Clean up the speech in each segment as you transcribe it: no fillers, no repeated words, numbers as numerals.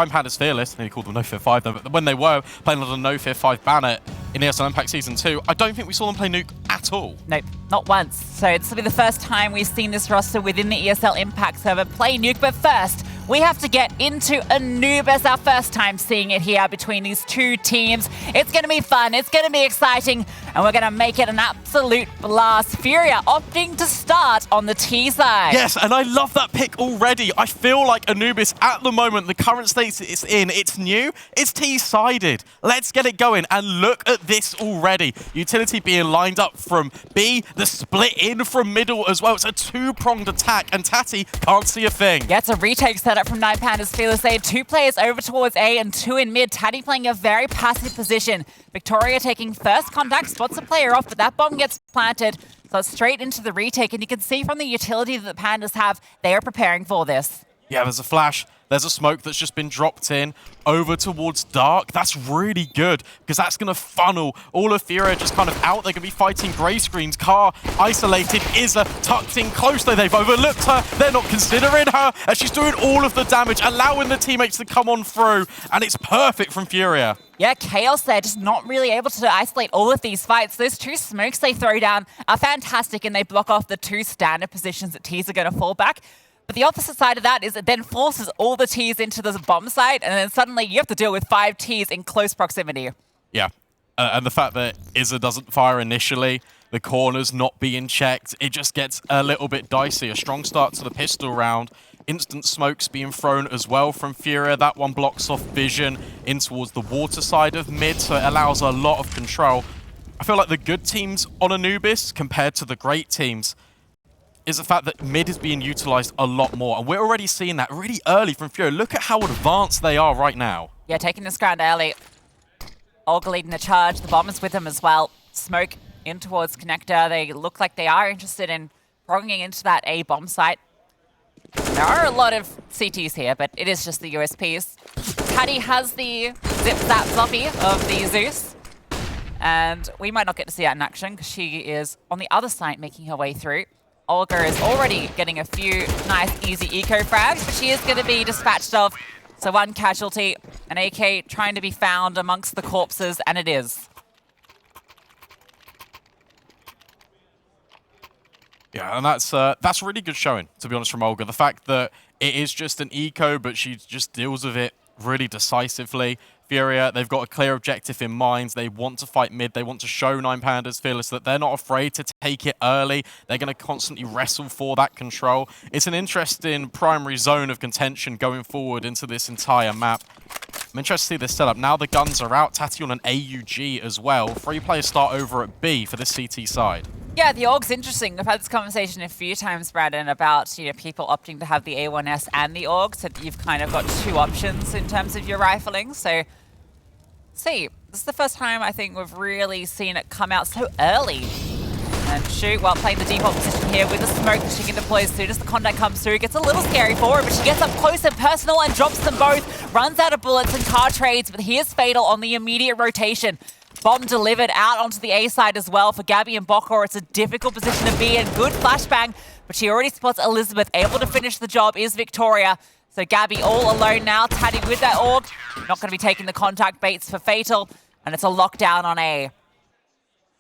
Pandas fearless. They called them No Fear 5 though, but when they were playing on a No Fear 5 banner in ESL Impact Season 2, I don't think we saw them play Nuke at all. Nope, not once. So this will be the first time we've seen this roster within the ESL Impact server play Nuke, but first, we have to get into Anubis, our first time seeing it here between these two teams. It's going to be fun, it's going to be exciting, and we're going to make it an absolute blast. FURIA opting to start on the T side. Yes, and I love that pick already. I feel like Anubis, at the moment, the current state it's in, it's new, it's T-sided. Let's get it going, and look at this already. Utility being lined up from B, the split in from middle as well. It's a two-pronged attack, and Tati can't see a thing. Yeah, it's a retake setup from Pandas fearless. They had two players over towards A and two in mid. Tati playing a very passive position. Victoria taking first contact, spots a player off, but that bomb gets planted. So it's straight into the retake, and you can see from the utility that the Pandas have, they are preparing for this. Yeah, there's a flash. There's a smoke that's just been dropped in over towards Dark. That's really good because that's going to funnel all of FURIA just kind of out. They're going to be fighting grey screens. Car isolated. izaa tucked in close though. They've overlooked her. They're not considering her as she's doing all of the damage, allowing the teammates to come on through. And it's perfect from FURIA. Yeah, Chaos there, just not really able to isolate all of these fights. Those two smokes they throw down are fantastic, and they block off the two standard positions that T's are going to fall back. But the opposite side of that is it then forces all the Ts into the bomb site, and then suddenly you have to deal with 5 Ts in close proximity. Yeah, and the fact that izaa doesn't fire initially, the corners not being checked, it just gets a little bit dicey. A strong start to the pistol round. Instant smokes being thrown as well from FURIA. That one blocks off vision in towards the water side of mid, so it allows a lot of control. I feel like the good teams on Anubis compared to the great teams is the fact that mid is being utilized a lot more. And we're already seeing that really early from FURIA. Look at how advanced they are right now. Yeah, taking this ground early. OLGA leading the charge. The bomb is with them as well. Smoke in towards connector. They look like they are interested in progging into that A bomb site. There are a lot of CTs here, but it is just the USPs. Tati has the zip zap zombie of the Zeus. And we might not get to see that in action because she is on the other side making her way through. OLGA is already getting a few nice, easy eco frags, but she is going to be dispatched of. So one casualty, an AK trying to be found amongst the corpses, and it is. Yeah, and that's really good showing, to be honest, from OLGA. The fact that it is just an eco, but she just deals with it really decisively. FURIA, they've got a clear objective in mind. They want to fight mid. They want to show Pandas fearless that they're not afraid to take it early. They're going to constantly wrestle for that control. It's an interesting primary zone of contention going forward into this entire map. I'm interested to see this setup. Now the guns are out. Tati on an AUG as well. 3 players start over at B for this CT side. Yeah, the AUG's interesting. We've had this conversation a few times, Brandon, about people opting to have the A1S and the AUG, so that you've kind of got 2 options in terms of your rifling. So, see, this is the first time I think we've really seen it come out so early. And shoot, while playing the default position here with the smoke that she can deploy as soon as the contact comes through. Gets a little scary for her, but she gets up close and personal and drops them both. Runs out of bullets and car trades, but here's Fatal on the immediate rotation. Bomb delivered out onto the A side as well for Gabby and Bokor. It's a difficult position to be in. Good flashbang, but she already spots Elizabeth. Able to finish the job is Victoria. So Gabby all alone now. Tati with that AUG. Not going to be taking the contact baits for Fatal. And it's a lockdown on A.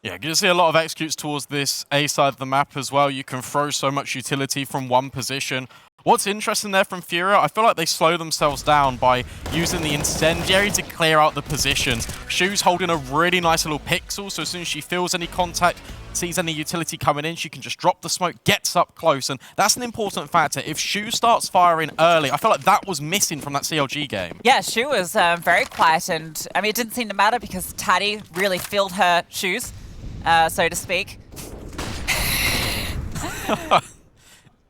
Yeah, you're going to see a lot of executes towards this A side of the map as well. You can throw so much utility from one position. What's interesting there from FURIA, I feel like they slow themselves down by using the incendiary to clear out the positions. Shu's holding a really nice little pixel, so as soon as she feels any contact, sees any utility coming in, she can just drop the smoke, gets up close, and that's an important factor. If Shu starts firing early, I feel like that was missing from that CLG game. Yeah, Shu was very quiet, and I mean, it didn't seem to matter because Tati really filled her shoes, so to speak.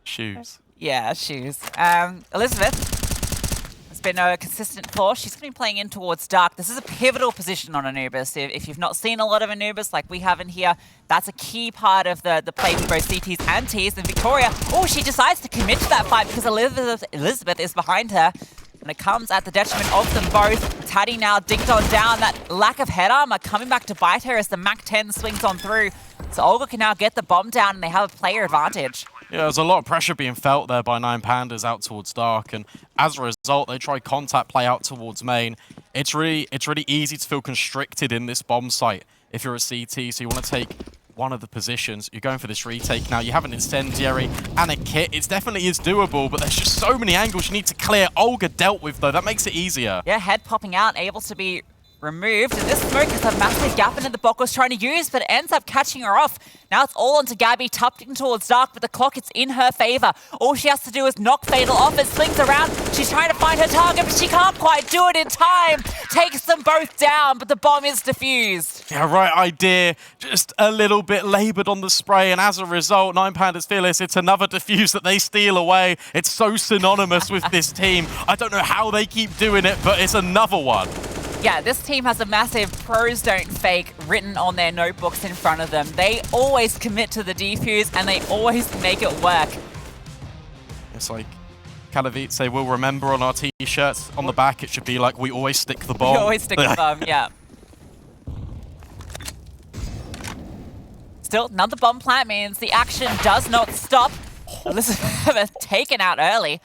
Shoes. Yeah, shoes. Elizabeth has been a consistent force. She's been playing in towards Dark. This is a pivotal position on Anubis. If you've not seen a lot of Anubis like we have in here, that's a key part of the play with both CTs and Ts. And Victoria, oh, she decides to commit to that fight because Elizabeth is behind her. And it comes at the detriment of them both. Tati now dinked on down. That lack of head armor coming back to bite her as the MAC-10 swings on through. So OLGA can now get the bomb down and they have a player advantage. Yeah, there's a lot of pressure being felt there by Nine Pandas out towards Dark, and as a result, they try contact play out towards main. It's really easy to feel constricted in this bomb site if you're a CT, so you want to take one of the positions. You're going for this retake now. You have an incendiary and a kit. It definitely is doable, but there's just so many angles you need to clear. Olga dealt with, though. That makes it easier. Yeah, head popping out, able to be removed. And this smoke is a massive gap into the bokor's trying to use, but it ends up catching her off. Now it's all onto Gabby, tucking towards Dark, but the clock is in her favor. All she has to do is knock Fatal off. It slings around. She's trying to find her target, but she can't quite do it in time. Takes them both down, but the bomb is defused. Yeah, right idea. Just a little bit labored on the spray, and as a result, Nine Pandas Fearless, it's another defuse that they steal away. It's so synonymous with this team. I don't know how they keep doing it, but it's another one. Yeah, this team has a massive pros don't fake written on their notebooks in front of them. They always commit to the defuse and they always make it work. It's like Katowice will remember on our t-shirts. On the back, it should be like, we always stick the bomb. We always stick the bomb, yeah. Still, another bomb plant means the action does not stop. Elizabeth taken out early.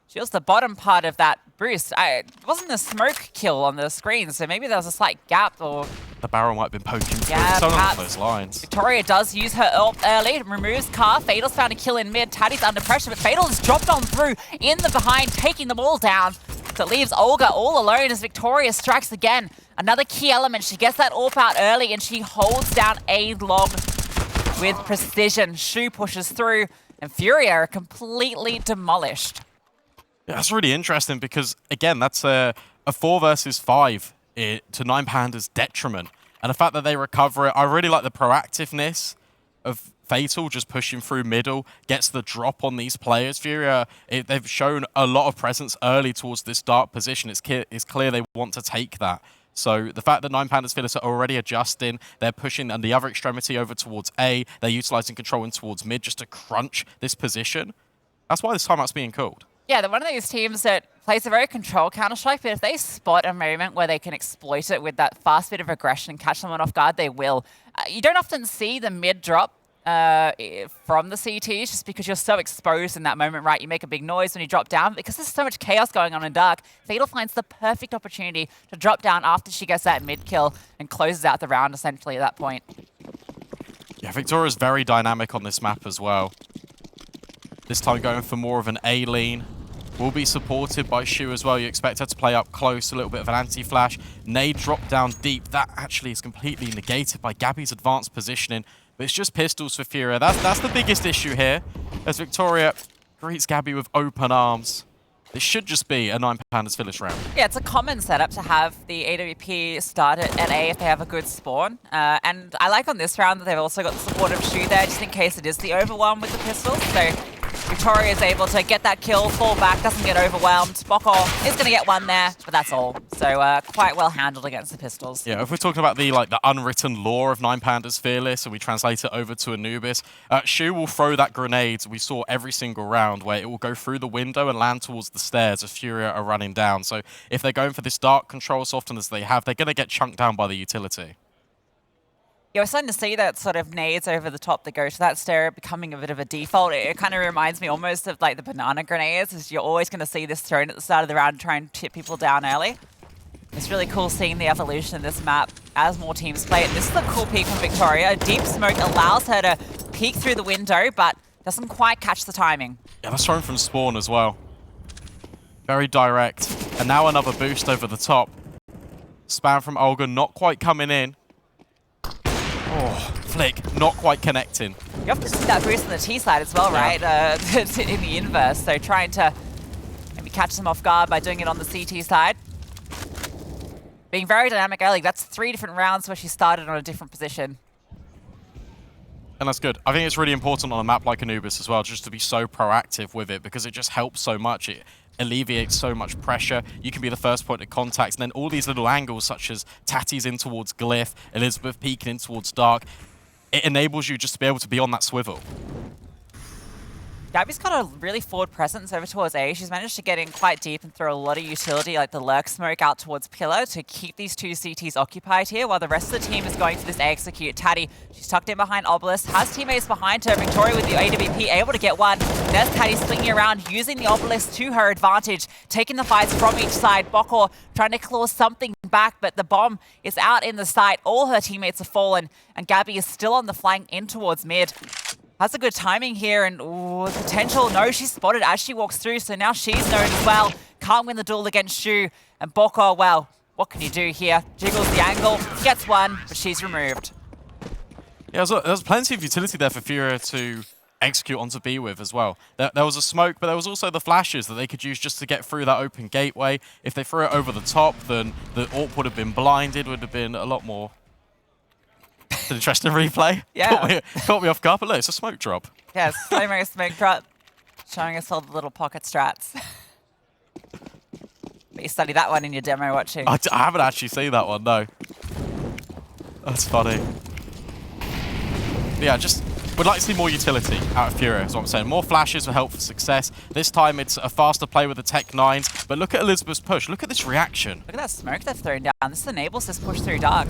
She was the bottom part of that boost. It wasn't a smoke kill on the screen, so maybe there was a slight gap or... The barrel might have been poking through. Yeah, Something along those lines. Victoria does use her ult early, removes Car. Fatal's found a kill in mid. Taddy's under pressure, but Fatal is dropped on through in the behind, taking them all down. So it leaves Olga all alone as Victoria strikes again. Another key element. She gets that AWP out early and she holds down A long with precision. Shu pushes through and FURIA are completely demolished. Yeah, that's really interesting because, again, that's a 4 versus 5 to Nine Pandas' detriment. And the fact that they recover it, I really like the proactiveness of Fatal just pushing through middle, gets the drop on these players. FURIA, they've shown a lot of presence early towards this dark position. It's clear they want to take that. So the fact that Nine Pandas Fearless are already adjusting, they're pushing on the other extremity over towards A, they're utilizing control in towards mid just to crunch this position. That's why this timeout's being called. Yeah, they're one of those teams that plays a very controlled Counter-Strike, but if they spot a moment where they can exploit it with that fast bit of aggression and catch someone off guard, they will. You don't often see the mid drop from the CTs just because you're so exposed in that moment, right? You make a big noise when you drop down. Because there's so much chaos going on in Dark, Fatal finds the perfect opportunity to drop down after she gets that mid kill and closes out the round essentially at that point. Yeah, Victoria's very dynamic on this map as well. This time going for more of an A lean. Will be supported by Shu as well. You expect her to play up close, a little bit of an anti-flash. Nade drop down deep. That actually is completely negated by Gabby's advanced positioning. But it's just pistols for FURIA. That's the biggest issue here. As Victoria greets Gabby with open arms. This should just be a Nine Pandas Fearless round. Yeah, it's a common setup to have the AWP start at A if they have a good spawn. And I like on this round that they've also got the support of Shu there, just in case it is the overwhelm with the pistols. So Victoria is able to get that kill, fall back, doesn't get overwhelmed. Bokor is going to get one there, but that's all. So quite well handled against the pistols. Yeah, if we're talking about the unwritten law of Nine Pandas Fearless and we translate it over to Anubis, Shu will throw that grenade we saw every single round where it will go through the window and land towards the stairs as FURIA are running down. So if they're going for this dark control as often as they have, they're going to get chunked down by the utility. Yeah, we're starting to see that sort of nades over the top that go to that stair becoming a bit of a default. It kind of reminds me almost of like the banana grenades, as you're always going to see this thrown at the start of the round and try and tip people down early. It's really cool seeing the evolution of this map as more teams play it. This is a cool peek from Victoria. A deep smoke allows her to peek through the window, but doesn't quite catch the timing. Yeah, that's thrown from spawn as well. Very direct. And now another boost over the top. Spam from Olga, not quite coming in. Oh, flick, not quite connecting. You often see that boost on the T side as well, right? In the inverse. So trying to maybe catch them off guard by doing it on the CT side. Being very dynamic early. That's 3 different rounds where she started on a different position. And that's good. I think it's really important on a map like Anubis as well, just to be so proactive with it because it just helps so much. It alleviates so much pressure. You can be the first point of contact, and then all these little angles, such as Tatty's in towards Glyph, Elizabeth peeking in towards Dark, it enables you just to be able to be on that swivel. Gabby's got a really forward presence over towards A. She's managed to get in quite deep and throw a lot of utility, like the lurk smoke out towards Pillar to keep these two CTs occupied here, while the rest of the team is going for this A execute. Taddy, she's tucked in behind Obelisk, has teammates behind her. Victoria with the AWP able to get one. There's Taddy swinging around, using the Obelisk to her advantage, taking the fights from each side. Bokor trying to claw something back, but the bomb is out in the sight. All her teammates have fallen, and Gabby is still on the flank in towards mid. Has a good timing here, and ooh, potential. No, she's spotted as she walks through, so now she's known as well. Can't win the duel against Shu. And Bokor, well, what can you do here? Jiggles the angle, gets one, but she's removed. Yeah, there's plenty of utility there for FURIA to execute onto B with as well. There was a smoke, but there was also the flashes that they could use just to get through that open gateway. If they threw it over the top, then the AWP would have been blinded, would have been a lot more... It's an interesting replay. Yeah. Caught me off guard, but look, it's a smoke drop. Yeah, slow-mo smoke drop, showing us all the little pocket strats. But you studied that one in your demo watching. I haven't actually seen that one, no. That's funny. But yeah, just would like to see more utility out of FURIA, is what I'm saying. More flashes will help for success. This time it's a faster play with the Tech 9s, but look at Elizabeth's push. Look at this reaction. Look at that smoke they've thrown down. This enables this push through dark.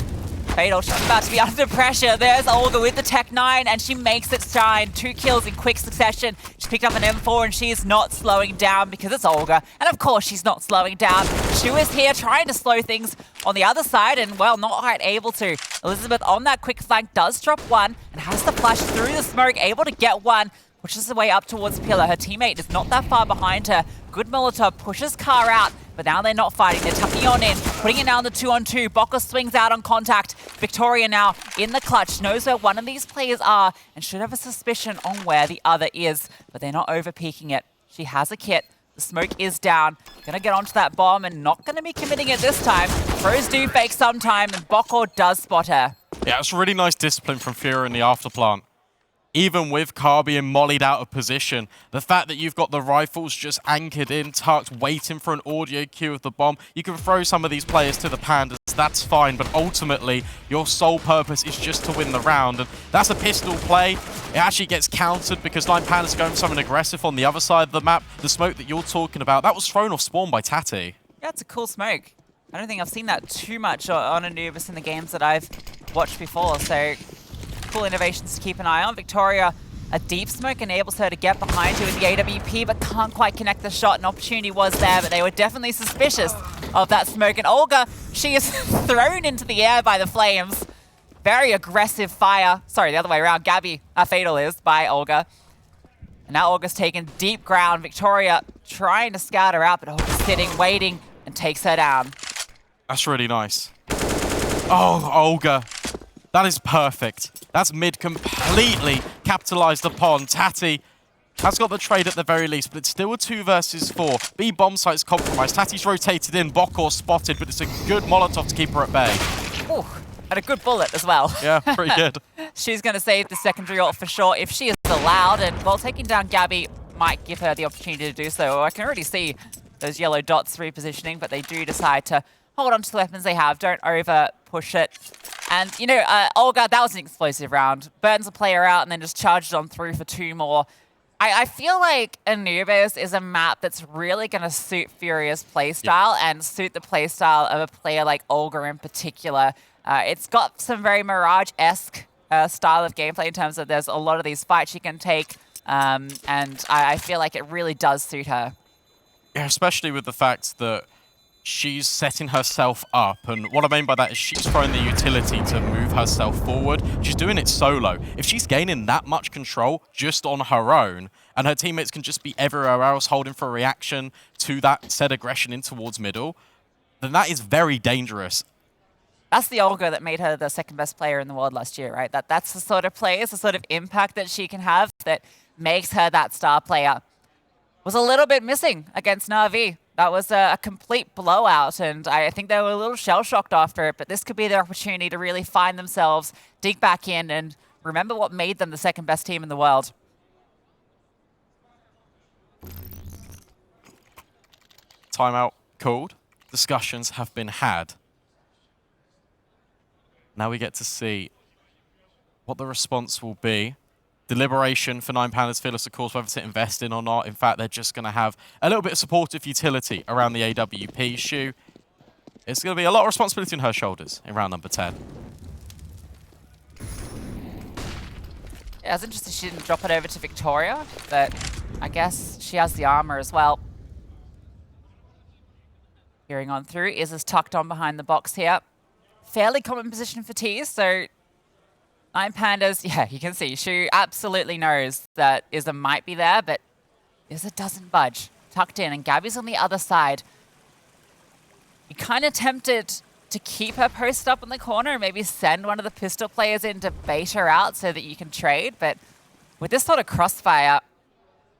Fatal, she's about to be under pressure. There's Olga with the Tech 9, and she makes it shine. 2 kills in quick succession. She's picked up an M4, and she is not slowing down because it's Olga. And of course, she's not slowing down. Shu is here trying to slow things on the other side, and well, not quite able to. Elizabeth on that quick flank does drop one, and has to flash through the smoke, able to get one. Pushes the way up towards Pillar. Her teammate is not that far behind her. Good Molotov pushes Car out, but now they're not fighting. They're tucking on in, putting it now in the 2-on-2. Bokor swings out on contact. Victoria now in the clutch, knows where one of these players are and should have a suspicion on where the other is, but they're not over-peeking it. She has a kit. The smoke is down. Gonna get onto that bomb and not gonna be committing it this time. Pros do fake sometime, and Bokor does spot her. Yeah, it's really nice discipline from FURIA in the afterplant. Even with Car being mollied out of position, the fact that you've got the rifles just anchored in, tucked, waiting for an audio cue of the bomb, you can throw some of these players to the Pandas, that's fine, but ultimately, your sole purpose is just to win the round, and that's a pistol play. It actually gets countered because Nine Pandas are going for something aggressive on the other side of the map. The smoke that you're talking about, that was thrown off spawn by Tati. Yeah, it's a cool smoke. I don't think I've seen that too much on Anubis in the games that I've watched before, so cool innovations to keep an eye on. Victoria, a deep smoke enables her to get behind you with the AWP, but can't quite connect the shot. An opportunity was there, but they were definitely suspicious of that smoke. And Olga, she is thrown into the air by the flames. Very aggressive fire. Sorry, the other way around. Gabby, Fatal is by Olga. And now Olga's taken deep ground. Victoria trying to scout her out, but Olga's sitting, waiting, and takes her down. That's really nice. Oh, Olga. That is perfect. That's mid completely capitalized upon. Tati has got the trade at the very least, but it's still a 2 versus 4. B bomb site's compromised. Tati's rotated in, Bokor spotted, but it's a good Molotov to keep her at bay. Ooh, and a good bullet as well. Yeah, pretty good. She's going to save the secondary ult for sure if she is allowed, and while taking down Gabby might give her the opportunity to do so. I can already see those yellow dots repositioning, but they do decide to hold on to the weapons they have, don't over push it. And, you know, Olga, that was an explosive round. Burns a player out and then just charged on through for 2 more. I feel like Anubis is a map that's really going to suit FURIA's playstyle and suit the playstyle of a player like Olga in particular. It's got some very Mirage-esque style of gameplay in terms of there's a lot of these fights she can take, and I feel like it really does suit her. Yeah, especially with the fact that she's setting herself up, and what I mean by that is she's throwing the utility to move herself forward. She's doing it solo. If she's gaining that much control just on her own, and her teammates can just be everywhere else holding for a reaction to that said aggression in towards middle, then that is very dangerous. That's the Olga that made her the 2nd best player in the world last year, right? That's the sort of play, it's the sort of impact that she can have that makes her that star player. Was a little bit missing against Na'Vi. That was a complete blowout, and I think they were a little shell-shocked after it, but this could be their opportunity to really find themselves, dig back in, and remember what made them the 2nd best team in the world. Timeout called. Discussions have been had. Now we get to see what the response will be. deliberation for Nine Pandas Fearless, of course, whether to invest in or not. In fact, they're just going to have a little bit of supportive utility around the AWP. Shu, it's going to be a lot of responsibility on her shoulders in round number 10. Yeah, I was interested she didn't drop it over to Victoria, but I guess she has the armor as well. Peering on through, Izaa's tucked on behind the box here. Fairly common position for Tease, so Nine Pandas, yeah, you can see, Shu absolutely knows that Izaa might be there, but Izaa doesn't budge. Tucked in, and Gabby's on the other side. You're kind of tempted to keep her posted up in the corner and maybe send one of the pistol players in to bait her out so that you can trade, but with this sort of crossfire,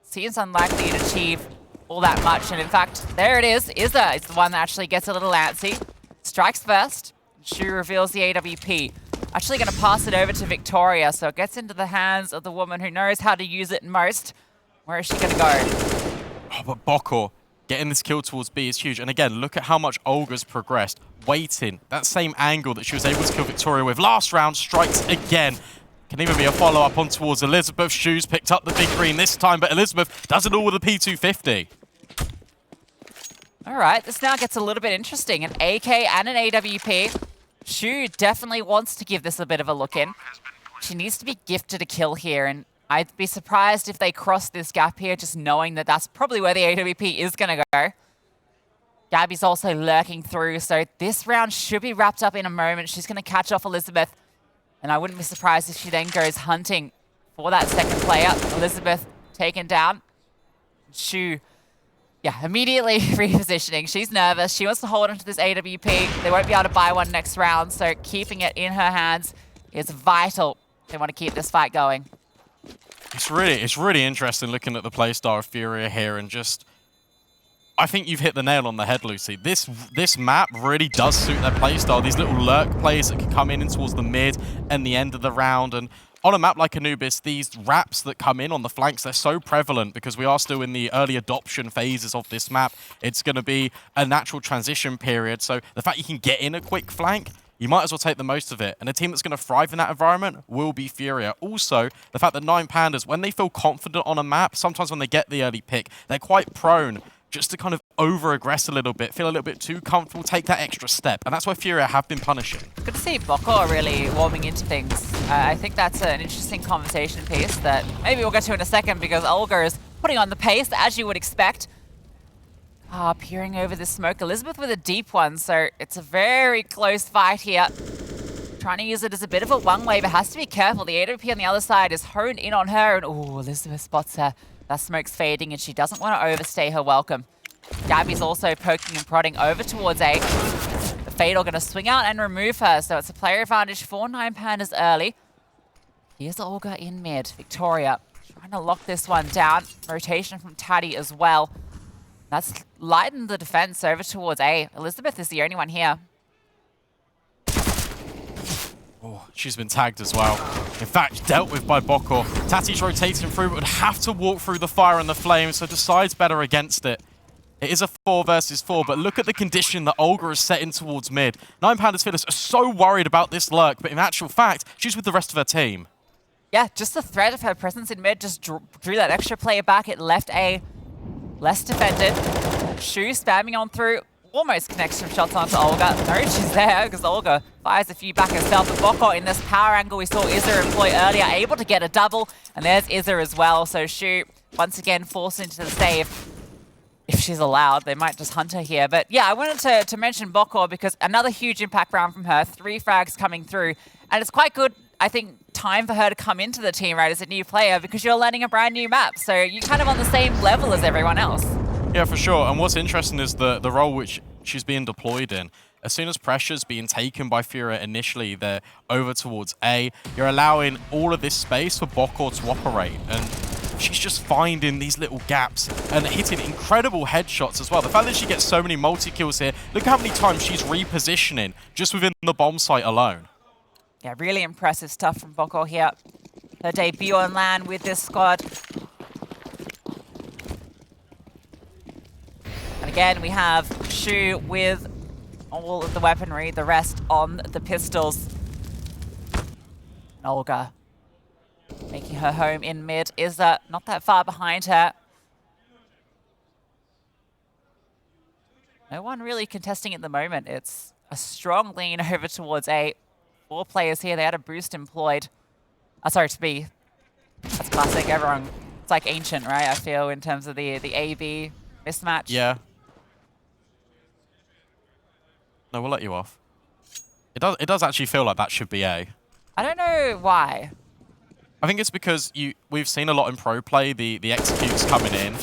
seems unlikely to achieve all that much, and in fact, there it is. Izaa is the one that actually gets a little antsy. Strikes first. Shu reveals the AWP. Actually going to pass it over to Victoria, so it gets into the hands of the woman who knows how to use it most. Where is she going to go? Oh, but bokor getting this kill towards B is huge. And again, look at how much OLGA's progressed. Waiting, that same angle that she was able to kill Victoria with last round, strikes again. Can even be a follow-up on towards Elizabeth. Shu's picked up the big green this time, but Elizabeth does it all with a P250. All right, this now gets a little bit interesting. An AK and an AWP. Shu definitely wants to give this a bit of a look in. She needs to be gifted a kill here, and I'd be surprised if they cross this gap here, just knowing that that's probably where the AWP is going to go. Gabby's also lurking through, so this round should be wrapped up in a moment. She's going to catch off Elizabeth. And I wouldn't be surprised if she then goes hunting for that second player. Elizabeth taken down. Shu, yeah, immediately repositioning. She's nervous. She wants to hold onto this AWP. They won't be able to buy one next round, so keeping it in her hands is vital. They want to keep this fight going. It's really interesting looking at the playstyle of FURIA here, and just, I think you've hit the nail on the head, Lucy. This map really does suit their playstyle. These little lurk plays that can come in towards the mid and the end of the round. And on a map like Anubis, these wraps that come in on the flanks, they're so prevalent because we are still in the early adoption phases of this map. It's going to be a natural transition period. So the fact you can get in a quick flank, you might as well take the most of it. And a team that's going to thrive in that environment will be FURIA. Also, the fact that Nine Pandas, when they feel confident on a map, sometimes when they get the early pick, they're quite prone just to kind of over-aggress a little bit, feel a little bit too comfortable, take that extra step. And that's why FURIA have been punishing. Good to see bokor really warming into things. I think that's an interesting conversation piece that maybe we'll get to in a second, because OLGA is putting on the pace, as you would expect. Peering over the smoke. Elizabeth with a deep one, so it's a very close fight here. Trying to use it as a bit of a one-way, but has to be careful. The AWP on the other side is honed in on her, and oh, Elizabeth spots her. That smoke's fading, and she doesn't want to overstay her welcome. Gabby's also poking and prodding over towards A. The Fatal going to swing out and remove her, so it's a player advantage for Nine Pandas early. Here's OLGA in mid. Victoria trying to lock this one down. Rotation from Taddy as well. That's lightened the defense over towards A. Elizabeth is the only one here. Oh, she's been tagged as well. In fact, dealt with by bokor. Tati's rotating through, but would have to walk through the fire and the flames, so decides better against it. It is a 4 versus 4, but look at the condition that OLGA is setting towards mid. Nine Pandas Fearless are so worried about this lurk, but in actual fact, she's with the rest of her team. Yeah, just the threat of her presence in mid just drew that extra player back. It left A less defended. Shu spamming on through. Almost connects some shots onto OLGA. No, she's there because OLGA fires a few back herself. But bokor in this power angle we saw Izaa employ earlier, able to get a double. And there's Izaa as well. So Shu, once again, forced into the save. If she's allowed, they might just hunt her here. But yeah, I wanted to mention bokor because another huge impact round from her. 3 frags coming through. And it's quite good, I think, time for her to come into the team, right, as a new player, because you're learning a brand new map. So you're kind of on the same level as everyone else. Yeah, for sure. And what's interesting is the role which she's being deployed in. As soon as pressure's being taken by FURIA initially, they're over towards A. You're allowing all of this space for bokor to operate. And she's just finding these little gaps and hitting incredible headshots as well. The fact that she gets so many multi-kills here, look how many times she's repositioning just within the bomb site alone. Yeah, really impressive stuff from bokor here. Her debut on LAN with this squad. And again, we have Shu with all of the weaponry, the rest on the pistols. And OLGA making her home in mid. Izaa not that far behind her. No one really contesting at the moment. It's a strong lean over towards A. 4 players here. They had a boost employed. Sorry, to B. That's classic. Everyone, it's like ancient, right? I feel in terms of the A-B mismatch. Yeah. No, we'll let you off. It does actually feel like that should be A. I don't know why. I think it's because we've seen a lot in pro play, the executes coming in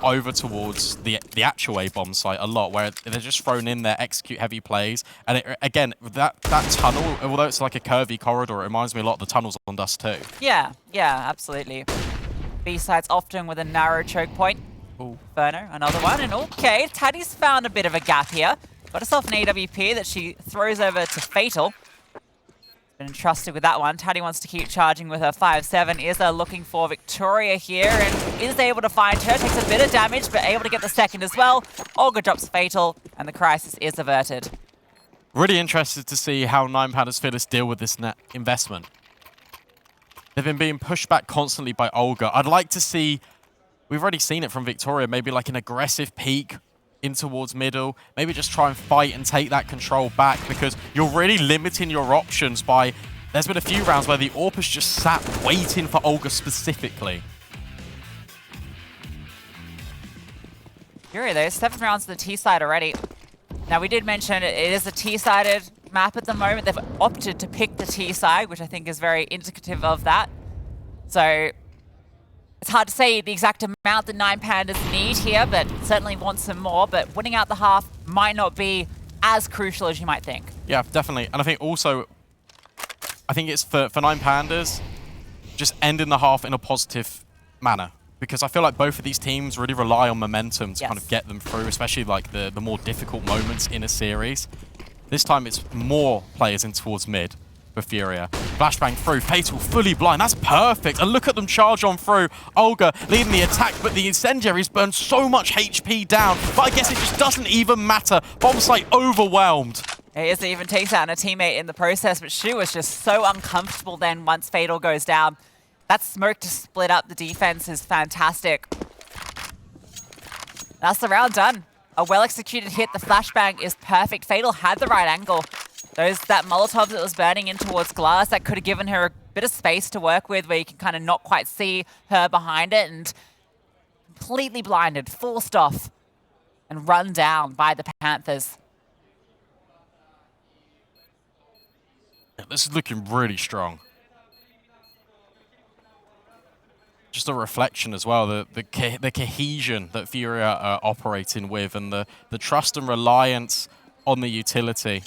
over towards the actual A-bomb site a lot, where they're just thrown in their execute-heavy plays. And again, that tunnel, although it's like a curvy corridor, it reminds me a lot of the tunnels on Dust 2. Yeah, absolutely. B-sides often with a narrow choke point. Ooh. Inferno, another one. And okay, Taddy's found a bit of a gap here. Got herself an AWP that she throws over to Fatal. Been entrusted with that one. Taddy wants to keep charging with her 5-7. Izaa looking for Victoria here and is able to find her. Takes a bit of damage, but able to get the second as well. Olga drops Fatal, and the crisis is averted. Really interested to see how Pandas Fearless deal with this net investment. They've been being pushed back constantly by Olga. I'd like to see, we've already seen it from Victoria, maybe like an aggressive peek in towards middle, maybe just try and fight and take that control back, because you're really limiting your options by, there's been a few rounds where the AWP has just sat waiting for Olga specifically. Furia though, 7 rounds to the T side already. Now we did mention it is a T-sided map at the moment. They've opted to pick the T side, which I think is very indicative of that. So it's hard to say the exact amount that Pandas need here, but certainly want some more. But winning out the half might not be as crucial as you might think. Yeah, definitely. And I think also, I think it's for Pandas, just ending the half in a positive manner. Because I feel like both of these teams really rely on momentum to kind of get them through, especially like the more difficult moments in a series. This time it's more players in towards mid for FURIA. Flashbang through, Fatal fully blind, that's perfect. And look at them charge on through. Olga leading the attack, but the incendiaries burn so much HP down. But I guess it just doesn't even matter. Bomb site overwhelmed. Izaa even takes out a teammate in the process, but she was just so uncomfortable then once Fatal goes down. That smoke to split up the defense is fantastic. That's the round done. A well-executed hit. The flashbang is perfect. Fatal had the right angle. That Molotov that was burning in towards glass, that could have given her a bit of space to work with, where you can kind of not quite see her behind it, and completely blinded, forced off, and run down by the Panthers. This is looking really strong. Just a reflection as well, the cohesion that FURIA are operating with, and the trust and reliance on the utility.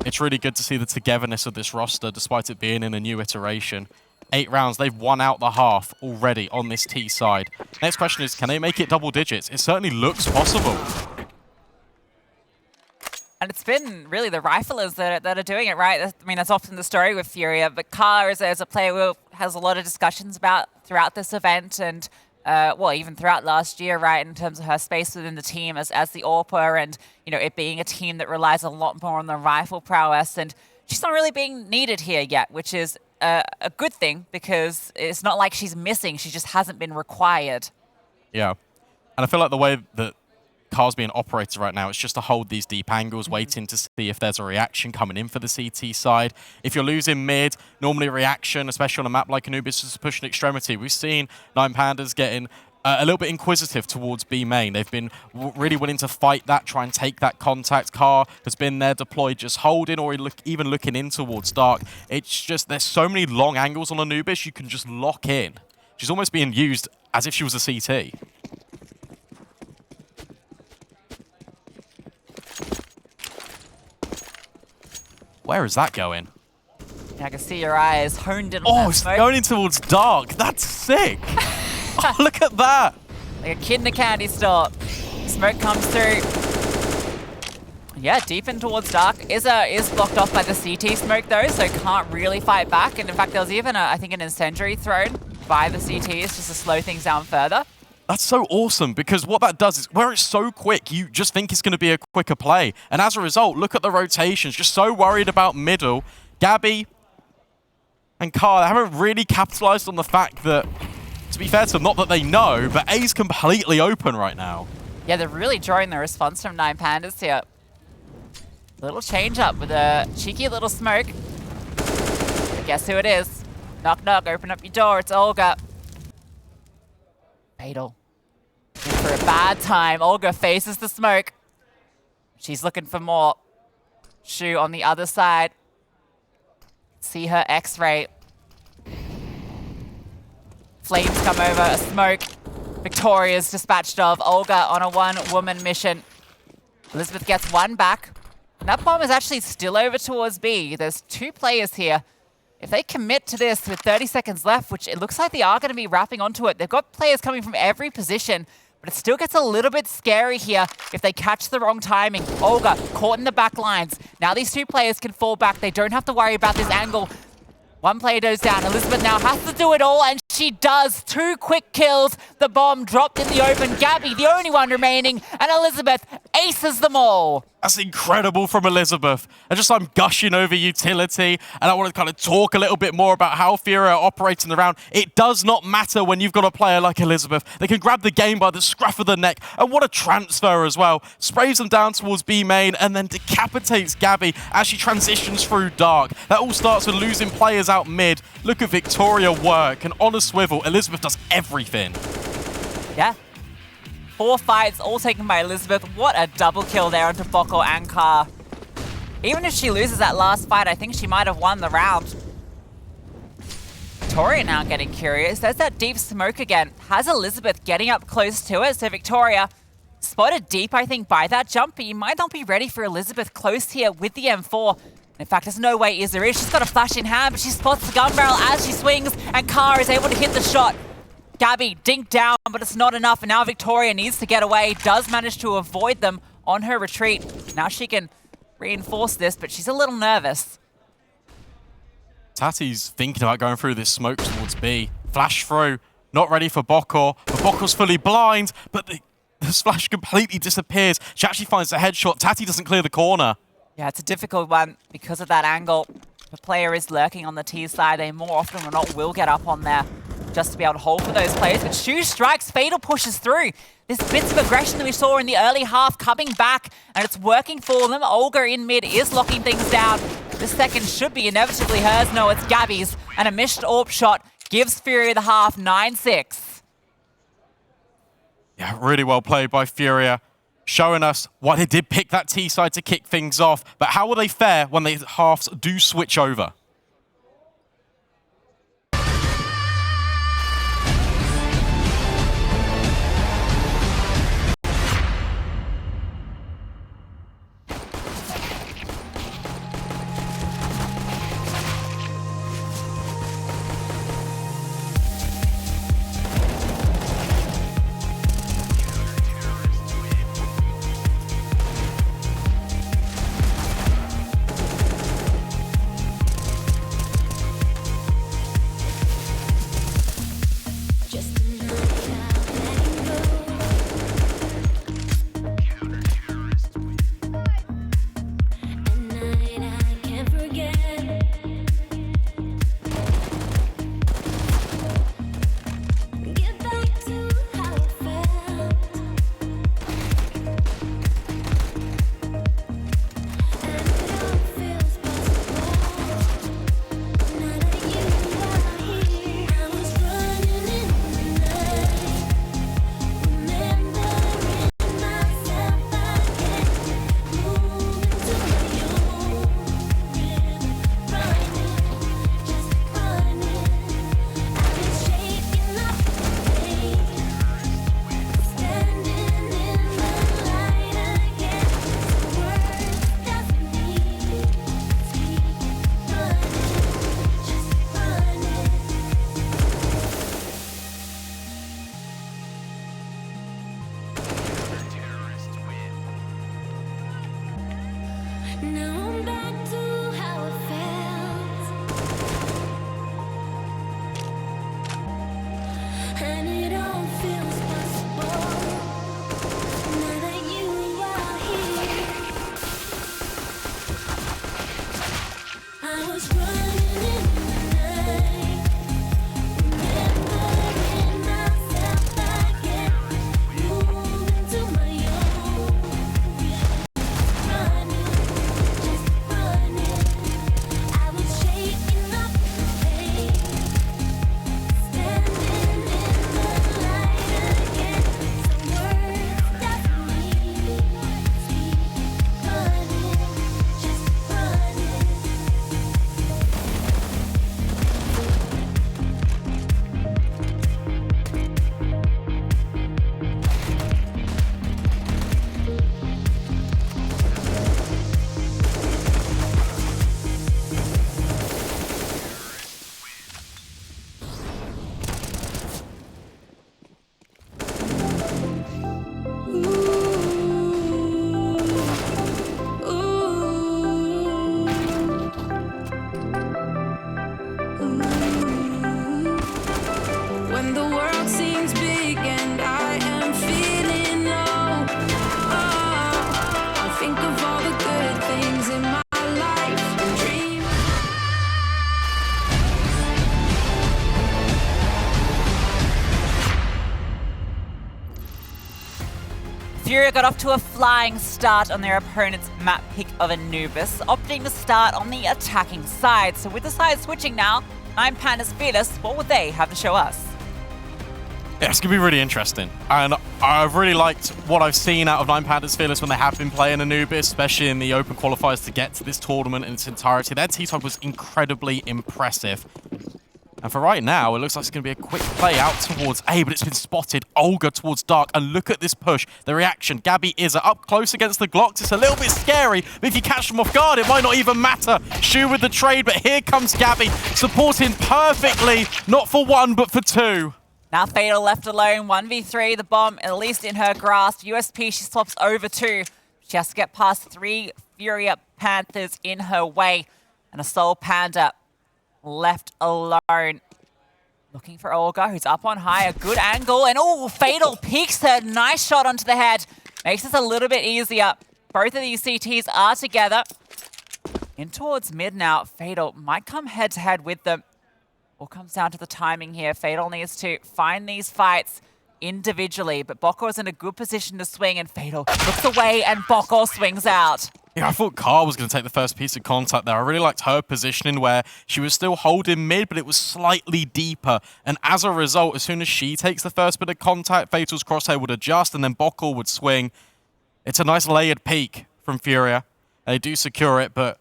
It's really good to see the togetherness of this roster, despite it being in a new iteration. 8 rounds, they've won out the half already on this T side. Next question is, can they make it double digits? It certainly looks possible. And it's been really the riflers that are doing it, right? I mean, that's often the story with FURIA, but Kaa is a player who has a lot of discussions about throughout this event, and well, even throughout last year, right, in terms of her space within the team as the AWPer, and, you know, it being a team that relies a lot more on the rifle prowess, and she's not really being needed here yet, which is a good thing, because it's not like she's missing, she just hasn't been required. Yeah, and I feel like the way that Kaa's being operated right now, it's just to hold these deep angles, waiting to see if there's a reaction coming in for the CT side. If you're losing mid, normally a reaction, especially on a map like Anubis, is pushing extremity. We've seen Pandas getting a little bit inquisitive towards B main. They've been really willing to fight that, try and take that contact. Kaa has been there deployed, just holding, or even looking in towards Dark. It's just, there's so many long angles on Anubis, you can just lock in. She's almost being used as if she was a CT. Where is that going? Yeah, I can see your eyes honed in on that it's smoke. going in towards Dark. That's sick. Oh, look at that. Like a kid in a candy store. Smoke comes through. Yeah, deep in towards Dark. Izaa is blocked off by the CT smoke though, so can't really fight back. And in fact, there was even, I think, an incendiary thrown by the CTs just to slow things down further. That's so awesome, because what that does is, where it's so quick, you just think it's going to be a quicker play. And as a result, look at the rotations, just so worried about middle. Gabby And Car, they haven't really capitalized on the fact that, to be fair to them, not that they know, but A's completely open right now. Yeah, they're really drawing the response from 9 Pandas here. Little change up with a cheeky little smoke. But guess who it is? Knock, knock, open up your door, it's Olga. Fatal. In for a bad time. Olga faces the smoke. She's looking for more. Shu on the other side. See her X-ray. Flames come over, a smoke. Victoria's dispatched of. Olga on a one-woman mission. Elizabeth gets one back. And that bomb is actually still over towards B. There's 2 players here. If they commit to this with 30 seconds left, which it looks like they are going to be wrapping onto it, they've got players coming from every position, but it still gets a little bit scary here if they catch the wrong timing. Olga caught in the back lines. Now these 2 players can fall back. They don't have to worry about this angle. One player goes down. Elizabeth now has to do it all, and she does. 2 quick kills. The bomb dropped in the open. Gabby, the only one remaining, and Elizabeth aces them all. That's incredible from Elizabeth. And just I'm gushing over utility, and I want to kind of talk a little bit more about how FURIA are operating around. It does not matter when you've got a player like Elizabeth. They can grab the game by the scruff of the neck, and what a transfer as well. Sprays them down towards B main, and then decapitates Gabby as she transitions through dark. That all starts with losing players out mid. Look at Victoria work, and on a swivel, Elizabeth does everything. Yeah. 4 fights, all taken by Elizabeth. What a double kill there onto bokor and Car. Even if she loses that last fight, I think she might have won the round. Victoria now getting curious. There's that deep smoke again. Has Elizabeth getting up close to it? So Victoria spotted deep, I think, by that jump, but you might not be ready for Elizabeth close here with the M4. In fact, there's no way Izaa is. She's got a flash in hand, but she spots the gun barrel as she swings, and Car is able to hit the shot. Gabby dinked down, but it's not enough, and now Victoria needs to get away. Does manage to avoid them on her retreat. Now she can reinforce this, but she's a little nervous. Tati's thinking about going through this smoke towards B. Flash through, not ready for bokor. But bokor's fully blind, but this flash completely disappears. She actually finds the headshot. Tati doesn't clear the corner. Yeah, it's a difficult one because of that angle. The player is lurking on the T side. They more often than not will get up on there just to be able to hold for those players. But Shu strikes, Fatal pushes through. This bits of aggression that we saw in the early half coming back, and it's working for them. Olga in mid is locking things down. This second should be inevitably hers. No, it's Gabby's. And a missed AWP shot gives FURIA the half, 9-6. Yeah, really well played by FURIA, showing us why they did pick that T side to kick things off. But how will they fare when the halves do switch over? FURIA got off to a flying start on their opponent's map pick of Anubis, opting to start on the attacking side. So with the side switching now, Pandas Fearless, what would they have to show us? Yeah, it's going to be really interesting. And I've really liked what I've seen out of Pandas Fearless when they have been playing Anubis, especially in the open qualifiers to get to this tournament in its entirety. Their T-side was incredibly impressive. And for right now, it looks like it's going to be a quick play out towards A, but it's been spotted. OLGA towards Dark, and look at this push. The reaction, Gabby izaa up close against the Glocks. It's a little bit scary, but if you catch them off guard, it might not even matter. Shu with the trade, but here comes Gabby, supporting perfectly, not for one, but for two. Now Fatal left alone, 1v3, the bomb at least in her grasp. USP, she swaps over two. She has to get past 3 FURIA Panthers in her way, and a Soul Panda left alone. Looking for OLGA, who's up on high, a good angle, and oh, Fatal peeks her. Nice shot onto the head. Makes this a little bit easier. Both of these CTs are together. In towards mid now, Fatal might come head-to-head with them. All comes down to the timing here. Fatal needs to find these fights individually, but bokor is in a good position to swing, and Fatal looks away, and bokor swings out. Yeah, I thought Carr was going to take the first piece of contact there. I really liked her positioning where she was still holding mid, but it was slightly deeper. And as a result, as soon as she takes the first bit of contact, Fatal's crosshair would adjust, and then bokor would swing. It's a nice layered peek from FURIA. They do secure it, but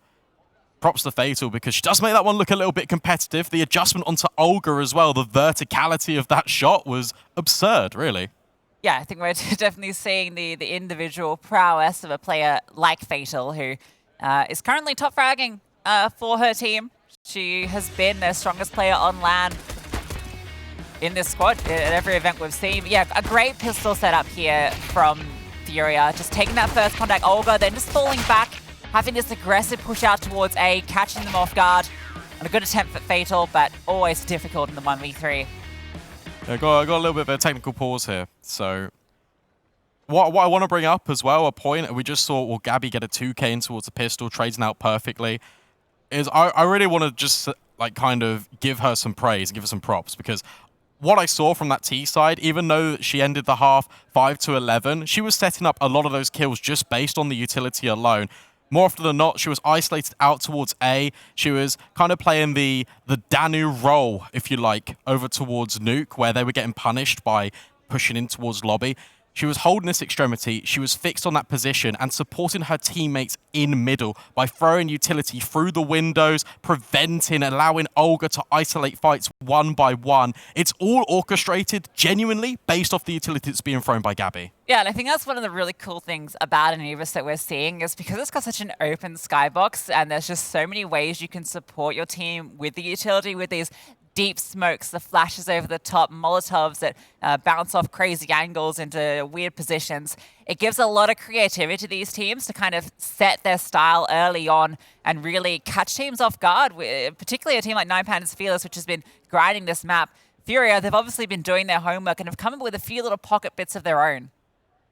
props to Fatal because she does make that one look a little bit competitive. The adjustment onto OLGA as well, the verticality of that shot was absurd, really. Yeah, I think we're definitely seeing the individual prowess of a player like Fatal, who is currently top fragging for her team. She has been their strongest player on LAN in this squad at every event we've seen. Yeah, a great pistol setup here from FURIA. Just taking that first contact, OLGA, then just falling back, having this aggressive push out towards A, catching them off guard. And a good attempt at Fatal, but always difficult in the 1v3. I got a little bit of a technical pause here. So what I want to bring up as well, a point, we just saw Gabby get a 2K in towards the pistol, trading out perfectly, is I really want to just like kind of give her some praise and give her some props, because what I saw from that T side, even though she ended the half 5-11, she was setting up a lot of those kills just based on the utility alone. More often than not, she was isolated out towards A. She was kind of playing the Danu role, if you like, over towards Nuke, where they were getting punished by pushing in towards lobby. She was holding this extremity, she was fixed on that position and supporting her teammates in middle by throwing utility through the windows, preventing, allowing OLGA to isolate fights one by one. It's all orchestrated genuinely based off the utility that's being thrown by Gabby. Yeah, and I think that's one of the really cool things about Anubis that we're seeing is because it's got such an open skybox and there's just so many ways you can support your team with the utility, with these deep smokes, the flashes over the top, Molotovs that bounce off crazy angles into weird positions. It gives a lot of creativity to these teams to kind of set their style early on and really catch teams off guard, particularly a team like Pandas Fearless, which has been grinding this map. FURIA, they've obviously been doing their homework and have come up with a few little pocket bits of their own.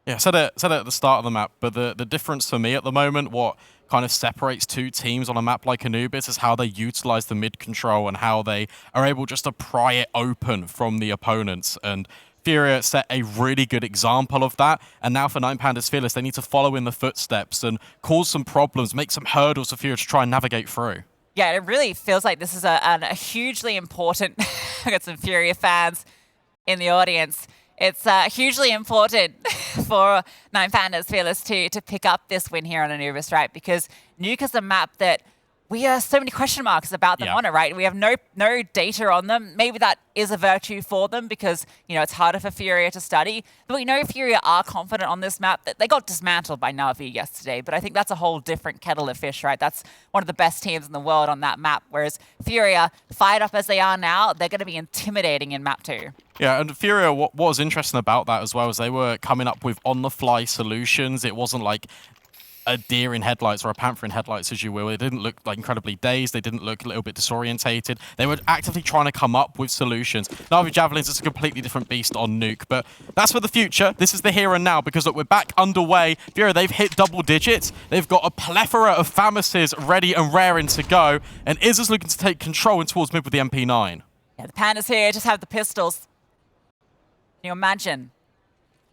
Yeah, I said it at the start of the map, but the difference for me at the moment, what kind of separates two teams on a map like Anubis is how they utilize the mid control and how they are able just to pry it open from the opponents. And FURIA set a really good example of that. And now for Pandas Fearless, they need to follow in the footsteps and cause some problems, make some hurdles for FURIA to try and navigate through. Yeah, it really feels like this is a hugely important... I got some FURIA fans in the audience. It's hugely important for Pandas Fearless to pick up this win here on Anubis, right? Because Nuke is a map that we have so many question marks about them on it, right? We have no data on them. Maybe that is a virtue for them because, you know, it's harder for FURIA to study. But we know FURIA are confident on this map. That they got dismantled by Na'Vi yesterday, but I think that's a whole different kettle of fish, right? That's one of the best teams in the world on that map, whereas FURIA, fired up as they are now, they're going to be intimidating in map 2. Yeah, and FURIA, what was interesting about that as well is they were coming up with on-the-fly solutions. It wasn't like a deer in headlights or a panther in headlights, as you will. It didn't look like incredibly dazed. They didn't look a little bit disorientated. They were actively trying to come up with solutions. Na'Vi Javelins is a completely different beast on Nuke, but that's for the future. This is the here and now because look, we're back underway. FURIA, they've hit double digits. They've got a plethora of Famises ready and raring to go, and izaa's looking to take control and towards mid with the MP9. Yeah, the Pandas here just have the pistols. Can you imagine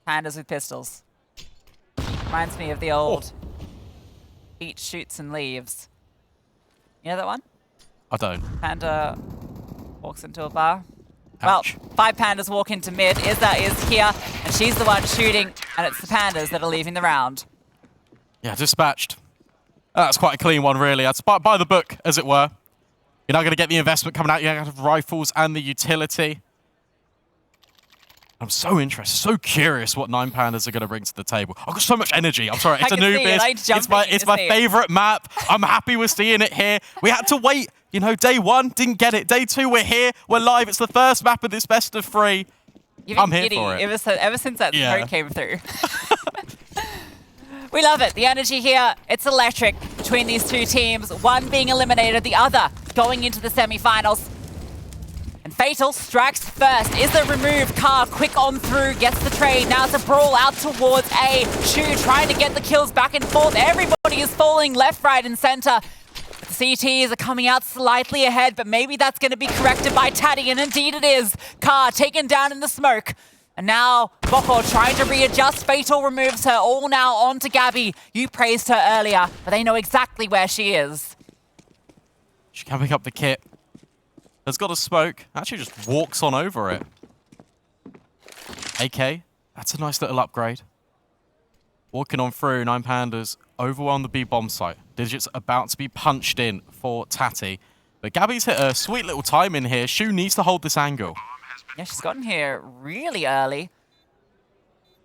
Pandas with pistols? Reminds me of the old eat, shoots, and leaves. You know that one? I don't. Panda walks into a bar. Ouch. Well, 5 pandas walk into mid. izaa is here, and she's the one shooting, and it's the pandas that are leaving the round. Yeah, dispatched. That's quite a clean one, really. That's by the book, as it were. You're not going to get the investment coming out. You're going to have rifles and the utility. I'm so interested, so curious what 9 Pandas are going to bring to the table. I've got so much energy. I'm sorry, it's Anubis. It's my favorite map. I'm happy with seeing it here. We had to wait, you know, day 1, didn't get it. Day 2, we're here, we're live. It's the first map of this best of 3. I'm here for it. Ever since that smoke came through. We love it. The energy here, it's electric between these two teams. One being eliminated, the other going into the semi-finals. And Fatal strikes first. izaa removed. Car quick on through, gets the trade. Now it's a brawl out towards A. Shu trying to get the kills back and forth. Everybody is falling left, right, and center. The CTs are coming out slightly ahead, but maybe that's going to be corrected by Taddy, and indeed it is. Car taken down in the smoke. And now bokor trying to readjust. Fatal removes her. All now on to Gabby. You praised her earlier, but they know exactly where she is. She can pick up the kit. Has got a smoke. Actually just walks on over it. AK. That's a nice little upgrade. Walking on through, 9 Pandas overwhelm the B bomb site. Digits about to be punched in for Tatty. But Gabby's hit a sweet little time in here. Shu needs to hold this angle. Yeah, she's gotten here really early.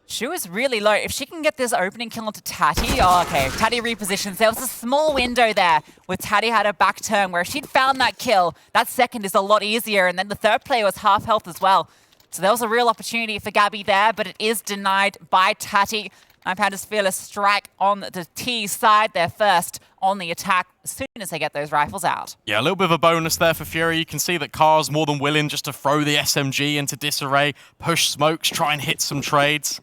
Shu is really low. If she can get this opening kill onto Tatty, oh, okay. Tatty repositions. There was a small window there where Tatty had a back turn where if she'd found that kill, that second is a lot easier. And then the third player was half health as well. So there was a real opportunity for Gabby there, but it is denied by Tatty. 9 Pandas feel a strike on the T side. They're first on the attack as soon as they get those rifles out. Yeah, a little bit of a bonus there for FURIA. You can see that Car's more than willing just to throw the SMG into disarray, push smokes, try and hit some trades.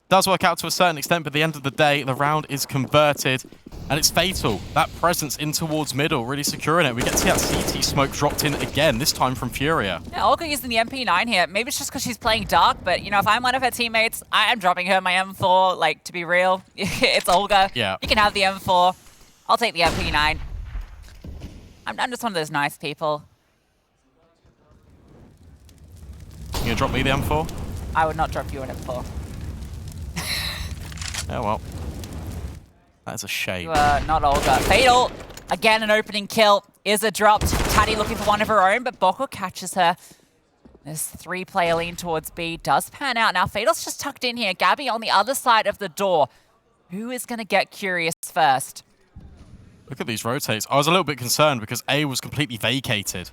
Does work out to a certain extent, but at the end of the day, the round is converted. And it's Fatal. That presence in towards middle, really securing it. We get to see that CT smoke dropped in again, this time from FURIA. Yeah, OLGA using the MP9 here. Maybe it's just because she's playing dark, but, you know, if I'm one of her teammates, I am dropping her my M4. Like, to be real, it's OLGA. Yeah. You can have the M4. I'll take the MP9. I'm just one of those nice people. You gonna drop me the M4? I would not drop you an M4. Yeah, well. That is a shame. Not OLGA. Fatal. Again, an opening kill. izaa dropped. Taddy looking for one of her own, but bokor catches her. This 3-player lean towards B does pan out. Now, Fatal's just tucked in here. Gabby on the other side of the door. Who is going to get curious first? Look at these rotates. I was a little bit concerned because A was completely vacated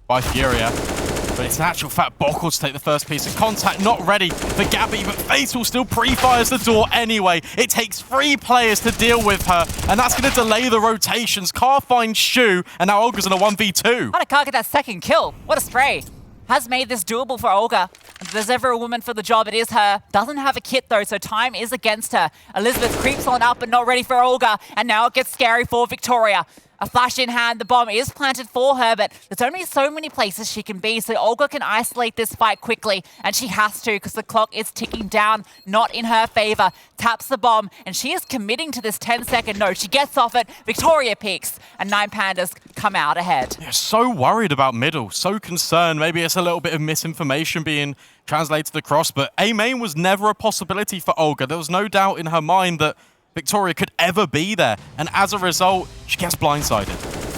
by FURIA. But it's an actual fact bokor to take the first piece of contact. Not ready for Gabby, but Fatal still pre-fires the door anyway. It takes 3 players to deal with her, and that's going to delay the rotations. Car finds Shu, and now OLGA's in a 1v2. How did Car get that second kill? What a spray. Has made this doable for OLGA. If there's ever a woman for the job, it is her. Doesn't have a kit, though, so time is against her. Elizabeth creeps on up, but not ready for OLGA, and now it gets scary for Victoria. A flash in hand, the bomb is planted for her, but there's only so many places she can be, so OLGA can isolate this fight quickly, and she has to because the clock is ticking down, not in her favor. Taps the bomb, and she is committing to this 10-second no. She gets off it, Victoria peeks, and 9 Pandas come out ahead. They're so worried about middle, so concerned. Maybe it's a little bit of misinformation being translated across, but A main was never a possibility for OLGA. There was no doubt in her mind that Victoria could ever be there, and as a result, she gets blindsided.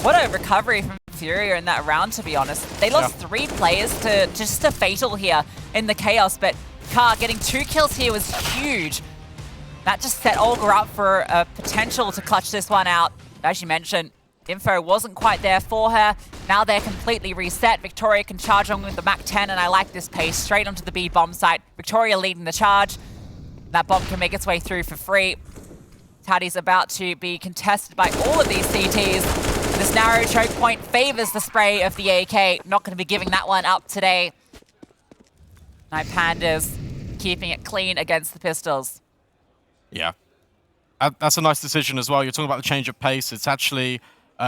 What a recovery from FURIA in that round, to be honest. They lost 3 players to just a Fatal here in the chaos, but Car getting 2 kills here was huge. That just set OLGA up for a potential to clutch this one out. As you mentioned, info wasn't quite there for her. Now they're completely reset. Victoria can charge on with the Mach 10, and I like this pace. Straight onto the B bomb site. Victoria leading the charge. That bomb can make its way through for free. Taddy's about to be contested by all of these CTs. This narrow choke point favors the spray of the AK. Not going to be giving that one up today. 9 Pandas keeping it clean against the pistols. Yeah. That's a nice decision as well. You're talking about the change of pace. It's actually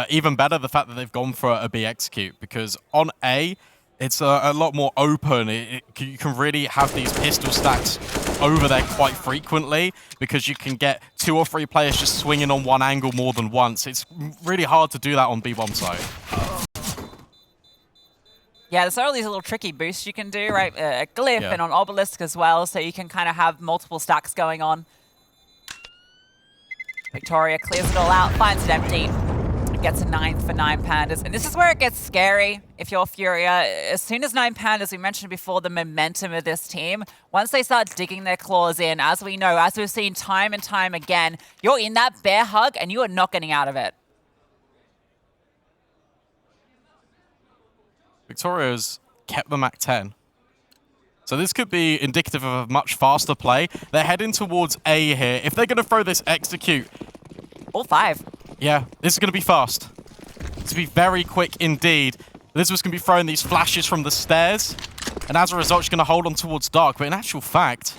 even better the fact that they've gone for a B execute, because on A, It's a lot more open. You can really have these pistol stacks over there quite frequently because you can get 2 or 3 players just swinging on one angle more than once. It's really hard to do that on B-bomb side. Yeah, there's all these little tricky boosts you can do, right? A glyph and on obelisk as well, so you can kind of have multiple stacks going on. Victoria clears it all out, finds it empty. Gets a 9th for 9 Pandas. And this is where it gets scary if you're FURIA. As soon as 9 Pandas, we mentioned before, the momentum of this team, once they start digging their claws in, as we know, as we've seen time and time again, you're in that bear hug and you are not getting out of it. Victoria's kept the Mac 10. So this could be indicative of a much faster play. They're heading towards A here. If they're going to throw this execute... All 5. Yeah, this is going to be fast. It's going to be very quick indeed. Elizabeth's going to be throwing these flashes from the stairs, and as a result, she's going to hold on towards Dark. But in actual fact,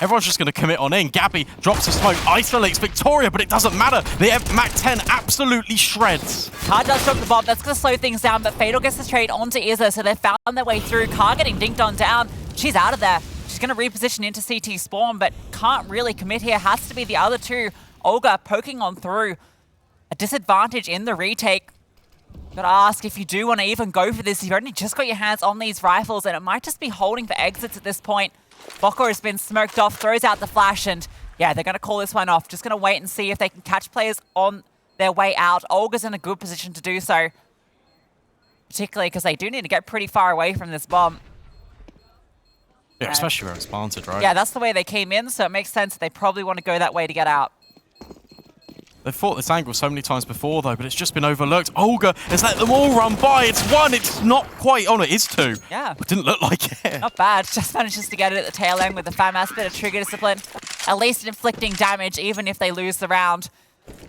everyone's just going to commit on in. Gabby drops a smoke, isolates Victoria, but it doesn't matter. The Mac 10 absolutely shreds. Car does drop the bomb. That's going to slow things down, but Fatal gets the trade onto izaa, so they've found their way through. Car getting dinked on down. She's out of there. She's going to reposition into CT spawn, but can't really commit here. Has to be the other 2. OLGA poking on through. A disadvantage in the retake. Gotta ask if you do want to even go for this. You've only just got your hands on these rifles, and it might just be holding for exits at this point. Bokor has been smoked off, throws out the flash, and yeah, they're going to call this one off. Just going to wait and see if they can catch players on their way out. OLGA's in a good position to do so, particularly because they do need to get pretty far away from this bomb. Yeah, especially where it's planted, right? Yeah, that's the way they came in, so it makes sense they probably want to go that way to get out. They've fought this angle so many times before, though, but it's just been overlooked. OLGA has let them all run by. It's 1. It's not quite on. It is 2. Yeah. It didn't look like it. Not bad. Just manages to get it at the tail end with the FAMAS, bit of trigger discipline. At least inflicting damage, even if they lose the round.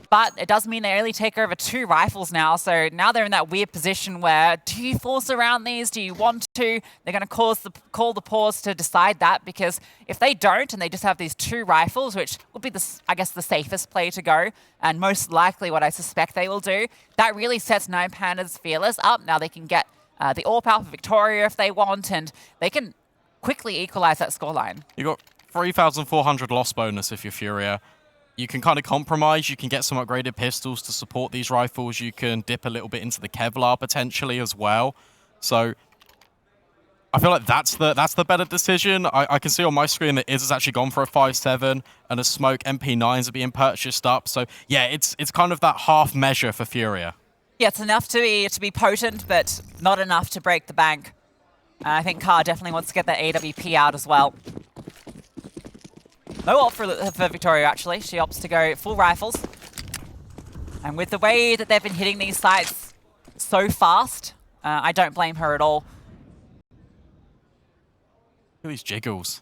But it does mean they only take over 2 rifles now, so now they're in that weird position where, do you force around these? Do you want to? They're going to call the pause to decide that, because if they don't and they just have these 2 rifles, which would be, I guess, the safest play to go, and most likely what I suspect they will do, that really sets 9 Pandas Fearless up. Now they can get the AWP out for Victoria if they want, and they can quickly equalize that scoreline. You got 3,400 loss bonus if you're FURIA. You can kind of compromise. You can get some upgraded pistols to support these rifles. You can dip a little bit into the Kevlar potentially as well. So I feel like that's the better decision. I can see on my screen that izaa's actually gone for a 5.7 and a smoke. MP9s are being purchased up. So yeah, it's kind of that half measure for FURIA. Yeah, it's enough to be potent, but not enough to break the bank. I think Car definitely wants to get that AWP out as well. No ult for Victoria, actually. She opts to go full rifles. And with the way that they've been hitting these sites so fast, I don't blame her at all. Look at these jiggles.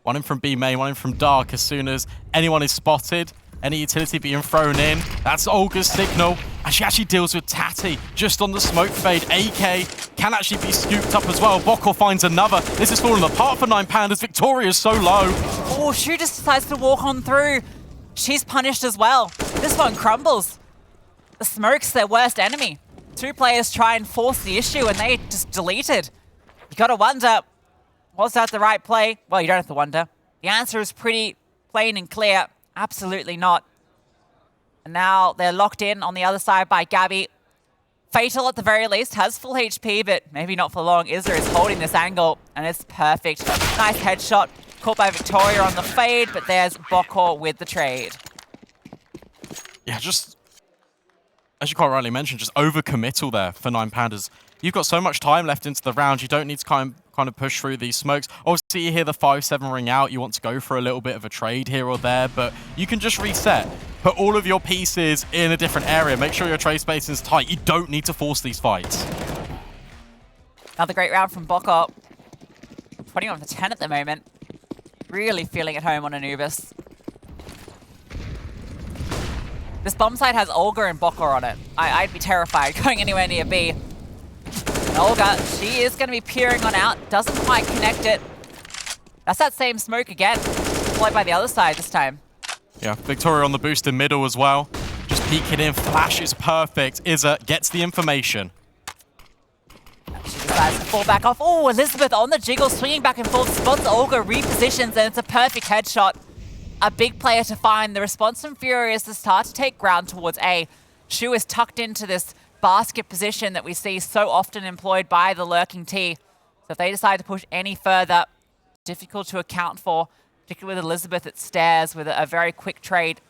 One in from B main, one in from Dark. As soon as anyone is spotted, any utility being thrown in, that's OLGA's signal. And she actually deals with Tatty just on the smoke fade. AK can actually be scooped up as well. Bokor finds another. This is falling apart for 9 Pandas. Victoria's so low. Oh, Shu just decides to walk on through. She's punished as well. This one crumbles. The smoke's their worst enemy. 2 players try and force the issue and they just deleted. You gotta wonder, was that the right play? Well, you don't have to wonder. The answer is pretty plain and clear. Absolutely not. And now they're locked in on the other side by Gabby. Fatal, at the very least, has full HP, but maybe not for long. izaa is holding this angle, and it's perfect. Nice headshot. Caught by Victoria on the fade, but there's Bokor with the trade. Yeah, just, as you quite rightly mentioned, just overcommittal there for 9 Pandas. You've got so much time left into the round, you don't need to kind of push through these smokes. Obviously, you hear the 5-7 ring out, you want to go for a little bit of a trade here or there, but you can just reset. Put all of your pieces in a different area. Make sure your trade spacing is tight. You don't need to force these fights. Another great round from Bokor. 21 for 10 at the moment. Really feeling at home on Anubis. This bomb site has OLGA and Bokor on it. I'd be terrified going anywhere near B. And OLGA, she is going to be peering on out. Doesn't quite connect it. That's that same smoke again. Deployed by the other side this time. Yeah, Victoria on the boost in middle as well. Just peeking in. Flash is perfect. izaa gets the information. She decides decides to fall back off. Oh, Elizabeth on the jiggle, swinging back and forth, spots Olga, repositions, and it's a perfect headshot. A big player to find. The response from FURIA is to start to take ground towards A. Shu is tucked into this basket position that we see so often employed by the lurking T. So if they decide to push any further, difficult to account for, particularly with Elizabeth at stairs with a very quick trade.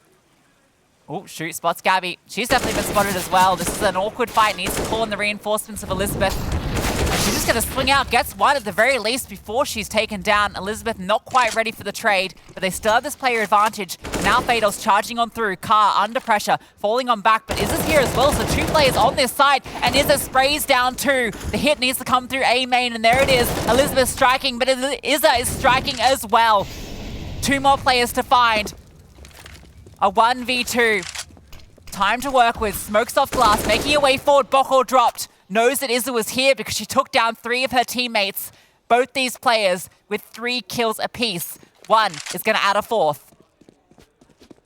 Oh, shoot, spots Gabby. She's definitely been spotted as well. This is an awkward fight. Needs to call in the reinforcements of Elizabeth. She's just going to swing out, gets one at the very least before she's taken down. Elizabeth not quite ready for the trade, but they still have this player advantage. Now Fatal's charging on through. Car under pressure, falling on back, but Izaa's here as well, so 2 players on this side, and Izaa sprays down 2. The hit needs to come through A main, and there it is. Elizabeth striking, but Izaa is striking as well. 2 more players to find. A 1v2. Time to work with. Smokes off glass, making her way forward. Bokor dropped. Knows that Izaa was here because she took down 3 of her teammates. Both these players with 3 kills apiece. One is going to add a 4th.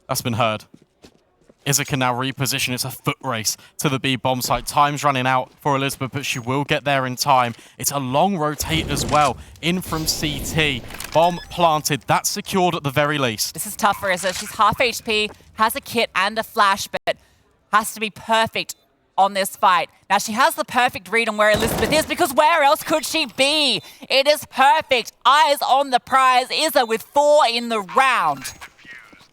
That's been heard. Izaa can now reposition. It's a foot race to the B bomb site. Time's running out for Elizabeth, but she will get there in time. It's a long rotate as well. In from CT. Bomb planted. That's secured at the very least. This is tough for Izaa. She's half HP, has a kit and a flash, but has to be perfect on this fight. Now, she has the perfect read on where Elizabeth is, because where else could she be? It is perfect. Eyes on the prize. Izaa with 4 in the round.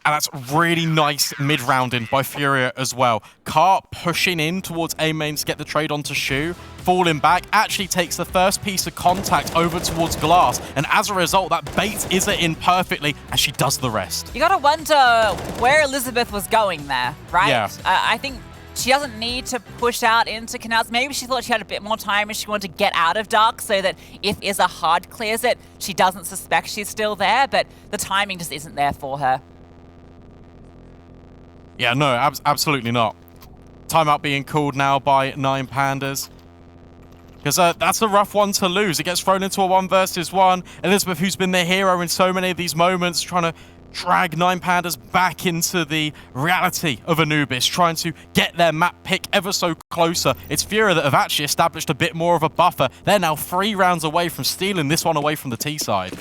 And that's really nice mid-rounding by FURIA as well. Car pushing in towards A main to get the trade onto Shu. Falling back, actually takes the first piece of contact over towards glass. And as a result, that baits Izaa in perfectly, and she does the rest. You gotta wonder where Elizabeth was going there, right? Yeah. I think she doesn't need to push out into canals. Maybe she thought she had a bit more time and she wanted to get out of dark so that if Izaa hard clears it, she doesn't suspect she's still there, but the timing just isn't there for her. Yeah, no, absolutely not. Timeout being called now by Pandas. Because that's a rough one to lose. It gets thrown into a 1 versus 1. Elizabeth, who's been the hero in so many of these moments, trying to drag Pandas back into the reality of Anubis, trying to get their map pick ever so closer. It's FURIA that have actually established a bit more of a buffer. They're now 3 rounds away from stealing this one away from the T side.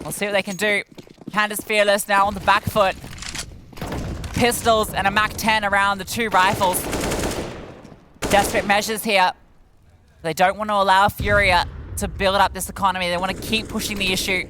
We'll see what they can do. Pandas fearless now on the back foot. Pistols and a MAC-10 around the 2 rifles. Desperate measures here. They don't want to allow FURIA to build up this economy. They want to keep pushing the issue.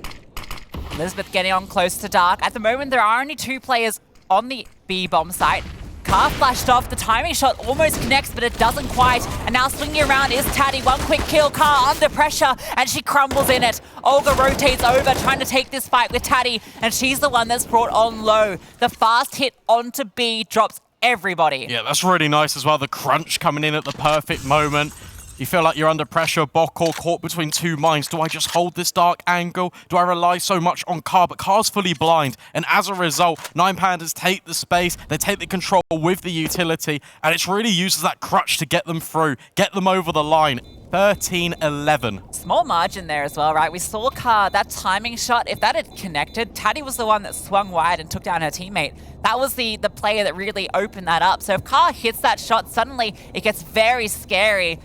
Elizabeth getting on close to dark. At the moment, there are only 2 players on the B bomb site. Car flashed off. The timing shot almost connects, but it doesn't quite. And now swinging around is Taddy. 1 quick kill. Car under pressure, and she crumbles in it. Olga rotates over, trying to take this fight with Taddy, and she's the one that's brought on low. The fast hit onto B drops everybody. Yeah, that's really nice as well. The crunch coming in at the perfect moment. You feel like you're under pressure. Bokor caught between 2 minds. Do I just hold this dark angle? Do I rely so much on Car? But Car's fully blind. And as a result, Pandas take the space. They take the control with the utility. And it's really used as that crutch to get them through. Get them over the line. 13-11. Small margin there as well, right? We saw Car, that timing shot, if that had connected, Taddy was the one that swung wide and took down her teammate. That was the player that really opened that up. So if Car hits that shot, suddenly it gets very scary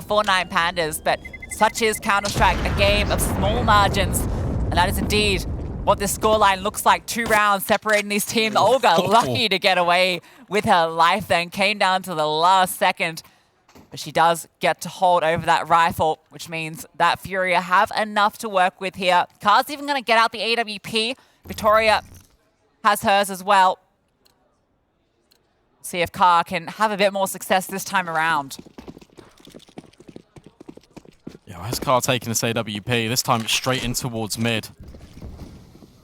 for Pandas, but such is Counter-Strike, a game of small margins, and that is indeed what this scoreline looks like. 2 rounds separating these teams. Olga lucky to get away with her life then, came down to the last second, but she does get to hold over that rifle, which means that FURIA have enough to work with here. Car's even going to get out the AWP. Victoria has hers as well. See if Car can have a bit more success this time around. Yeah, has Car taking this AWP? This time it's straight in towards mid.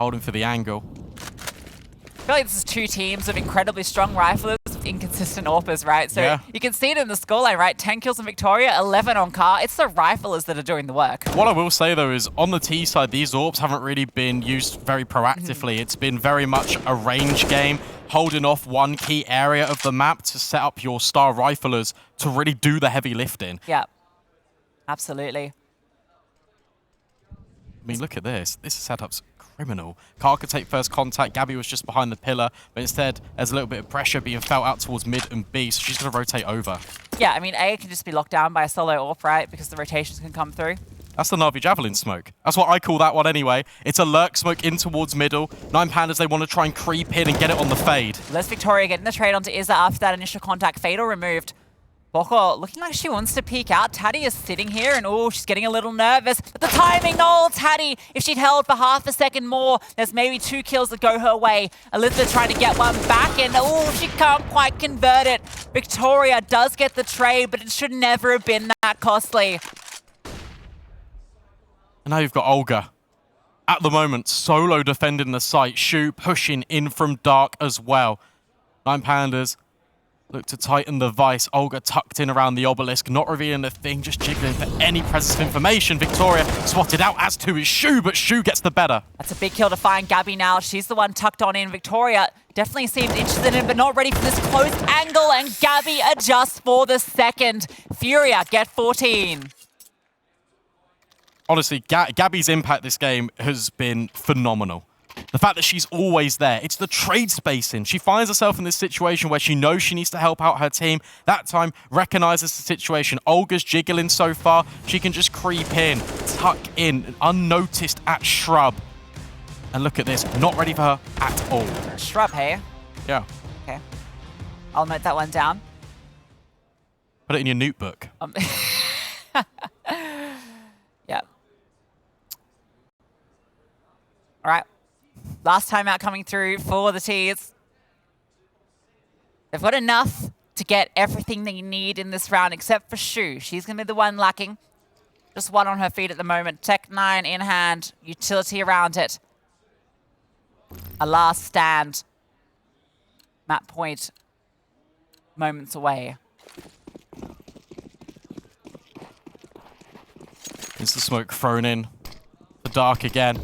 Holding for the angle. I feel like this is 2 teams of incredibly strong riflers with inconsistent AWPers, right? So yeah, you can see it in the scoreline, right? 10 kills on Victoria, 11 on Car. It's the riflers that are doing the work. What I will say, though, is on the T side, these AWPs haven't really been used very proactively. It's been very much a range game, holding off one key area of the map to set up your star riflers to really do the heavy lifting. Yeah. Absolutely. I mean, look at this. This setup's criminal. Carl could take first contact. Gabby was just behind the pillar, but instead there's a little bit of pressure being felt out towards mid and B, so she's going to rotate over. Yeah, I mean, A can just be locked down by a solo AWP, right? Because the rotations can come through. That's the Na'Vi Javelin smoke. That's what I call that one anyway. It's a lurk smoke in towards middle. 9 Pandas, they want to try and creep in and get it on the fade. Let's Victoria getting the trade onto izaa after that initial contact. Fatal removed. bokor looking like she wants to peek out. Taddy is sitting here and oh, she's getting a little nervous. But the timing, no, Taddy, if she'd held for half a second more, there's maybe 2 kills that go her way. Elizabeth trying to get one back and oh, she can't quite convert it. Victoria does get the trade, but it should never have been that costly. And now you've got Olga. At the moment, solo defending the site. Shu pushing in from dark as well. 9 Pandas look to tighten the vice. Olga tucked in around the obelisk, not revealing a thing, just jiggling for any presence of information. Victoria spotted out, as to is Shu, but Shu gets the better. That's a big kill to find Gabby now. She's the one tucked on in. Victoria definitely seems interested in, but not ready for this close angle, and Gabby adjusts for the second. FURIA get 14. Honestly, Gabby's impact this game has been phenomenal. The fact that she's always there, it's the trade spacing. She finds herself in this situation where she knows she needs to help out her team. That time, recognizes the situation. Olga's jiggling so far, she can just creep in, tuck in, unnoticed at Shrub. And look at this, not ready for her at all. Shrub, hey? Yeah. Okay. I'll note that one down. Put it in your notebook. Yeah. All right. Last time out coming through for the Tees. They've got enough to get everything they need in this round, except for Shu. She's going to be the one lacking. Just one on her feet at the moment. Tech 9 in hand. Utility around it. A last stand. Map point. Moments away. Is the smoke thrown in? The dark again.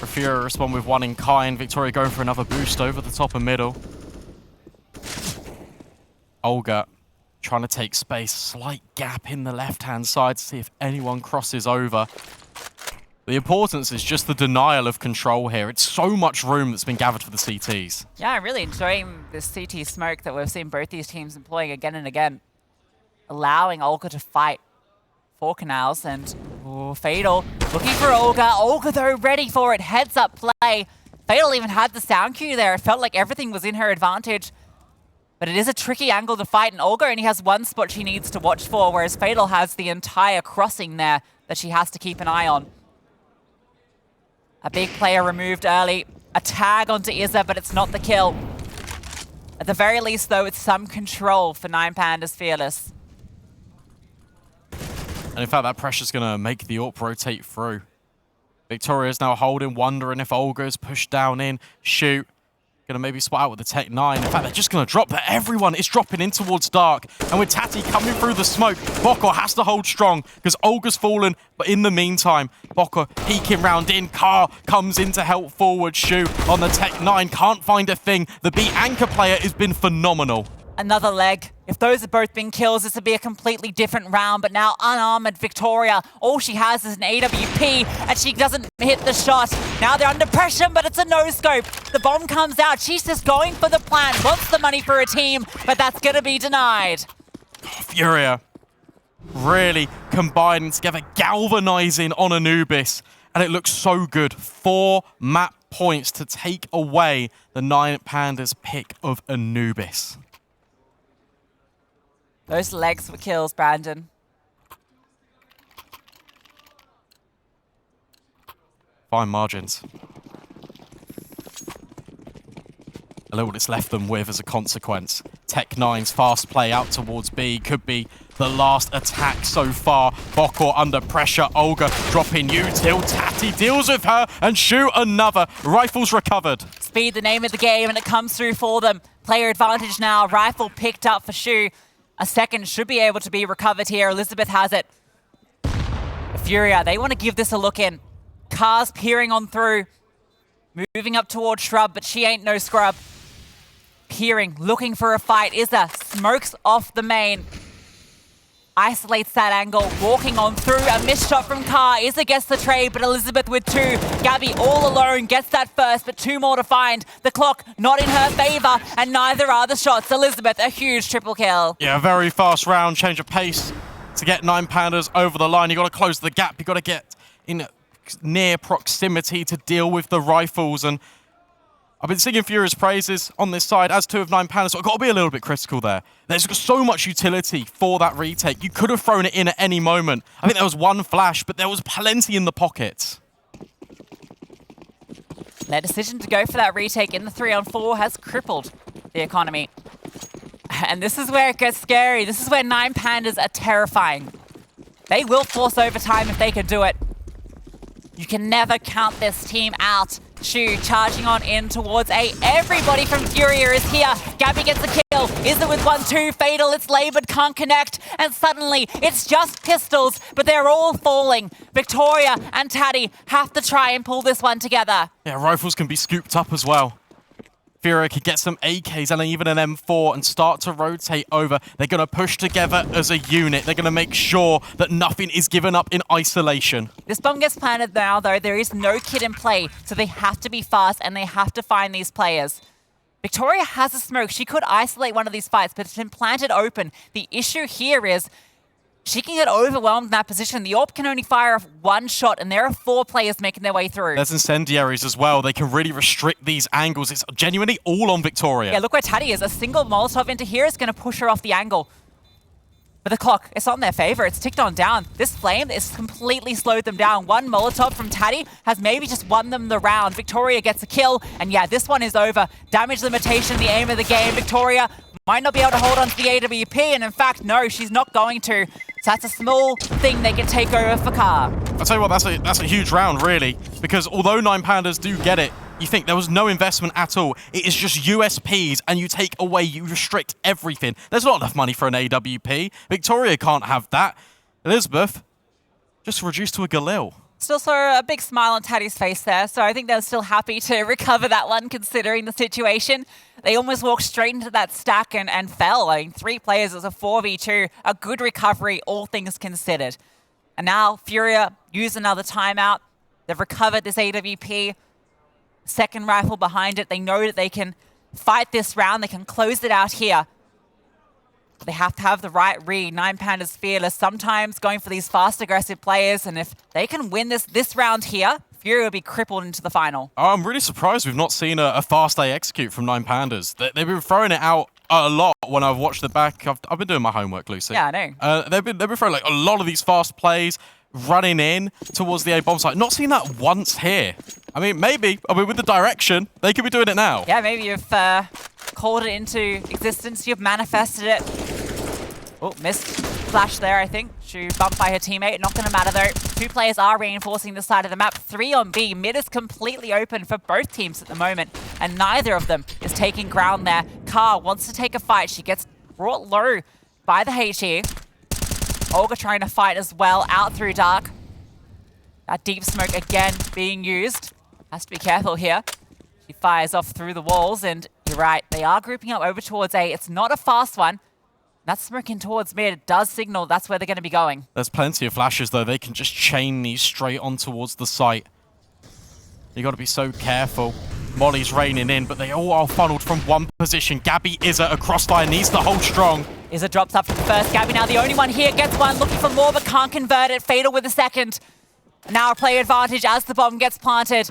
FURIA respond with one in kind. Victoria going for another boost over the top and middle. Olga trying to take space. Slight gap in the left-hand side to see if anyone crosses over. The importance is just the denial of control here. It's so much room that's been gathered for the CTs. Yeah, I'm really enjoying this CT smoke that we've seen both these teams employing again and again. Allowing Olga to fight for canals and Fatal looking for Olga. Olga though ready for it. Heads up play. Fatal even had the sound cue there. It felt like everything was in her advantage. But it is a tricky angle to fight, and Olga only has one spot she needs to watch for, whereas Fatal has the entire crossing there that she has to keep an eye on. A big player removed early. A tag onto izaa, but it's not the kill. At the very least, though, it's some control for 9 Pandas Fearless. And in fact, that pressure's going to make the AWP rotate through. Victoria's now holding, wondering if Olga's pushed down in. Shoot. Going to maybe spot out with the Tech 9. In fact, they're just going to drop, but everyone is dropping in towards dark. And with Tati coming through the smoke, bokor has to hold strong because Olga's fallen. But in the meantime, bokor peeking round in. Carr comes in to help forward. Shu on the Tech 9. Can't find a thing. The B anchor player has been phenomenal. Another leg. If those have both been kills, this would be a completely different round. But now unarmored Victoria, all she has is an AWP, and she doesn't hit the shot. Now they're under pressure, but it's a no-scope. The bomb comes out. She's just going for the plant, wants the money for a team, but that's going to be denied. FURIA really combining together, galvanizing on Anubis. And it looks so good. 4 map points to take away the 9 Pandas pick of Anubis. Those legs were kills, Brandon. Fine margins. A little it's left them with as a consequence. Tech 9's fast play out towards B could be the last attack so far. bokor under pressure. Olga dropping util. Tati deals with her and Shu another. Rifles recovered. Speed the name of the game, and it comes through for them. Player advantage now. Rifle picked up for Shu. A second should be able to be recovered here. Elizabeth has it. FURIA, they want to give this a look in. Car's peering on through. Moving up towards Shrub, but she ain't no scrub. Peering, looking for a fight. izaa smokes off the main. isolates that angle, walking on through. A missed shot from Car. izaa gets the trade, but Elizabeth with 2. Gabby all alone gets that first, but 2 more to find. The clock not in her favor, and neither are the shots. Elizabeth, a huge triple kill. Yeah, very fast round, change of pace to get 9 Pandas over the line. You got to close the gap. You got to get in near proximity to deal with the rifles. And I've been singing Furia's praises on this side as 2 of 9 Pandas, so I've got to be a little bit critical there. There's got so much utility for that retake. You could have thrown it in at any moment. I think there was 1 flash, but there was plenty in the pockets. Their decision to go for that retake in the 3-on-4 has crippled the economy. And this is where it gets scary. This is where 9 Pandas are terrifying. They will force overtime if they can do it. You can never count this team out. Shu charging on in towards A. Everybody from FURIA is here. Gabby gets the kill. izaa with 1-2. Fatal, it's labored, can't connect. And suddenly, it's just pistols, but they're all falling. Victoria and Taddy have to try and pull this one together. Yeah, rifles can be scooped up as well. FURIA could get some AKs and even an M4 and start to rotate over. They're going to push together as a unit. They're going to make sure that nothing is given up in isolation. This bomb gets planted now, though. There is no kit in play, so they have to be fast and they have to find these players. Victoria has a smoke. She could isolate one of these fights, but it's been planted open. The issue here is she can get overwhelmed in that position. The AWP can only fire off 1 shot, and there are 4 players making their way through. There's incendiaries as well. They can really restrict these angles. It's genuinely all on Victoria. Yeah, look where Taddy is. A single Molotov into here is going to push her off the angle. But the clock, it's on their favor. It's ticked on down. This flame has completely slowed them down. 1 Molotov from Taddy has maybe just won them the round. Victoria gets a kill, and yeah, this one is over. Damage limitation, the aim of the game. Victoria might not be able to hold on to the AWP, and in fact, no, she's not going to. So that's a small thing they can take over for Car. I'll tell you what, that's a huge round, really, because although 9 Pandas do get it, you think there was no investment at all. It is just USPs, and you take away, you restrict everything. There's not enough money for an AWP. Victoria can't have that. Elizabeth, just reduced to a Galil. Still saw a big smile on Taddy's face there, so I think they're still happy to recover that one considering the situation. They almost walked straight into that stack and fell. I mean, 3 players as a 4v2, a good recovery, all things considered. And now FURIA use another timeout. They've recovered this AWP. Second rifle behind it. They know that they can fight this round. They can close it out here. They have to have the right read. 9 Pandas fearless, sometimes going for these fast, aggressive players. And if they can win this round here, FURIA will be crippled into the final. Oh, I'm really surprised we've not seen a fast A execute from 9 Pandas. They've been throwing it out a lot when I've watched it back. I've been doing my homework, Lucy. Yeah, I know. They've been throwing like a lot of these fast plays, running in towards the A bomb site. Not seen that once here. I mean, maybe. I mean, with the direction, they could be doing it now. Yeah, maybe you've called it into existence. You've manifested it. Oh, missed flash there, I think. She bumped by her teammate. Not going to matter, though. 2 players are reinforcing the side of the map. 3 on B. Mid is completely open for both teams at the moment, and neither of them is taking ground there. Car wants to take a fight. She gets brought low by the HE. OLGA trying to fight as well, out through dark. That deep smoke again being used. Has to be careful here. She fires off through the walls, and you're right, they are grouping up over towards A. It's not a fast one. That smoking towards mid does signal that's where they're going to be going. There's plenty of flashes, though. They can just chain these straight on towards the site. You got to be so careful. Molly's raining in, but they all are funneled from one position. Gabby izaa across line, needs to hold strong. izaa drops up from the first. Gabby now the only one here, gets one, looking for more, but can't convert it. Fatal with a second. Now a play advantage as the bomb gets planted.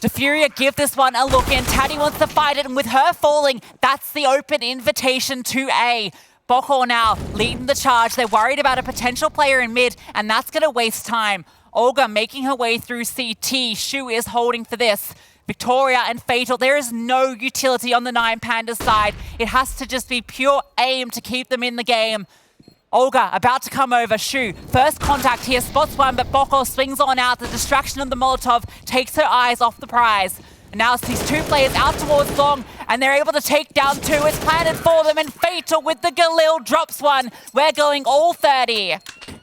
Do FURIA give this one a look in? Taddy wants to fight it, and with her falling, that's the open invitation to A. Bokor now leading the charge. They're worried about a potential player in mid, and that's going to waste time. OLGA making her way through CT. Shu is holding for this. Victoria and Fatal, there is no utility on the 9 Pandas side. It has to just be pure aim to keep them in the game. OLGA about to come over. Shu, first contact here, spots one, but Bokor swings on out. The distraction of the Molotov takes her eyes off the prize. And now it's these 2 players out towards long, and they're able to take down 2. It's planted for them, and Fatal with the Galil drops one. We're going all 30.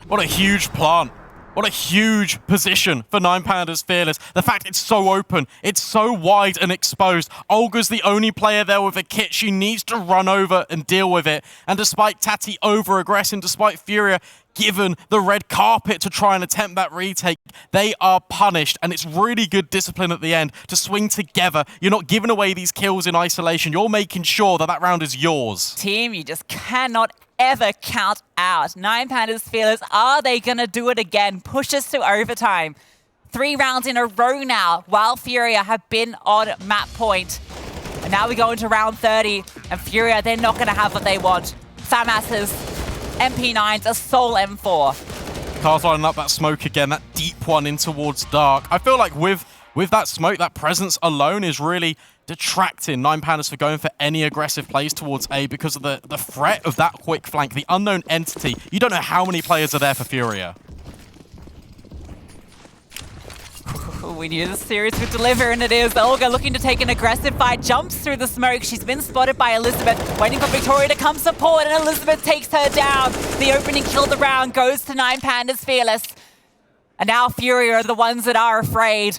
What a huge plant What a huge position for Nine Pandas Fearless. The fact it's so open, it's so wide and exposed. Olga's the only player there with a kit. She needs to run over and deal with it. And despite Tati over-aggressing, despite FURIA given the red carpet to try and attempt that retake, they are punished. And it's really good discipline at the end to swing together. You're not giving away these kills in isolation. You're making sure that that round is yours. Team, you just cannot ever count out. Nine Pandas Fearless, are they going to do it again? Push us to overtime. 3 rounds in a row now, while FURIA have been on map point. And now we go into round 30, and FURIA, they're not going to have what they want. FAMAS's MP9s, a sole M4. Car's lining up that smoke again, that deep one in towards dark. I feel like with that smoke, that presence alone is really detracting Nine Pandas for going for any aggressive plays towards A because of the threat of that quick flank, the unknown entity. You don't know how many players are there for FURIA. We knew the series would deliver, and it is. Olga looking to take an aggressive fight, jumps through the smoke. She's been spotted by Elizabeth, waiting for Victoria to come support, and Elizabeth takes her down. The opening kill of the round goes to Nine Pandas Fearless. And now FURIA are the ones that are afraid.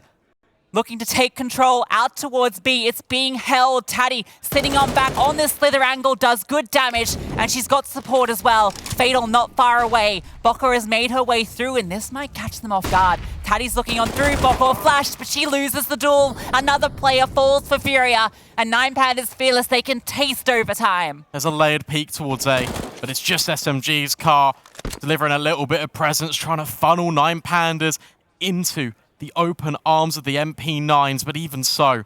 Looking to take control out towards B. It's being held. Tati sitting on back on this slither angle does good damage, and she's got support as well. Fatal not far away. Bokor has made her way through, and this might catch them off guard. Tati's looking on through. Bokor flashed, but she loses the duel. Another player falls for FURIA, and Nine Pandas Fearless, they can taste overtime. There's a layered peek towards A, but it's just SMG's car delivering a little bit of presence, trying to funnel Nine Pandas into the open arms of the MP9s, but even so,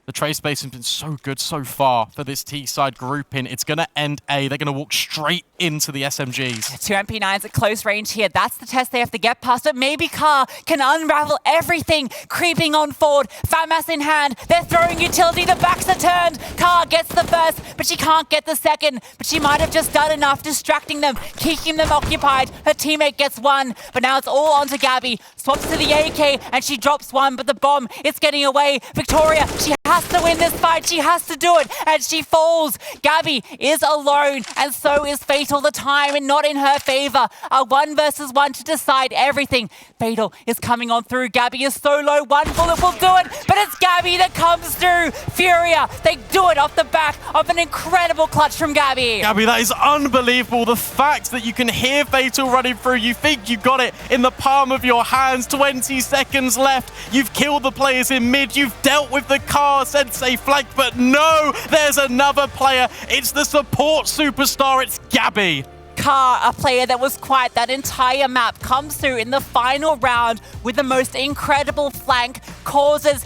the trade space has been so good so far for this T-side grouping. It's going to end A. They're going to walk straight into the SMGs. 2 MP9s at close range here. That's the test they have to get past, but maybe Car can unravel everything. Creeping on forward, FAMAS in hand. They're throwing utility. The backs are turned. Car gets the first, but she can't get the second. But she might have just done enough, distracting them, keeping them occupied. Her teammate gets one, but now it's all onto Gabby. Swaps to the AK, and she drops one, but the bomb, it's getting away. Victoria, she has to win this fight. She has to do it, and she falls. Gabby is alone, and so is Fatal. The time and not in her favor. A 1 versus 1 to decide everything. Fatal is coming on through. Gabby is so low. 1 bullet will do it, but it's Gabby that comes through. FURIA, they do it off the back of an incredible clutch from Gabby. Gabby, that is unbelievable. The fact that you can hear Fatal running through, you think you got it in the palm of your hands. 20 seconds left. You've killed the players in mid. You've dealt with the car Sensei flank, but no, there's another player. It's the support superstar. It's Gabby. Car, a player that was quiet that entire map, comes through in the final round with the most incredible flank, causes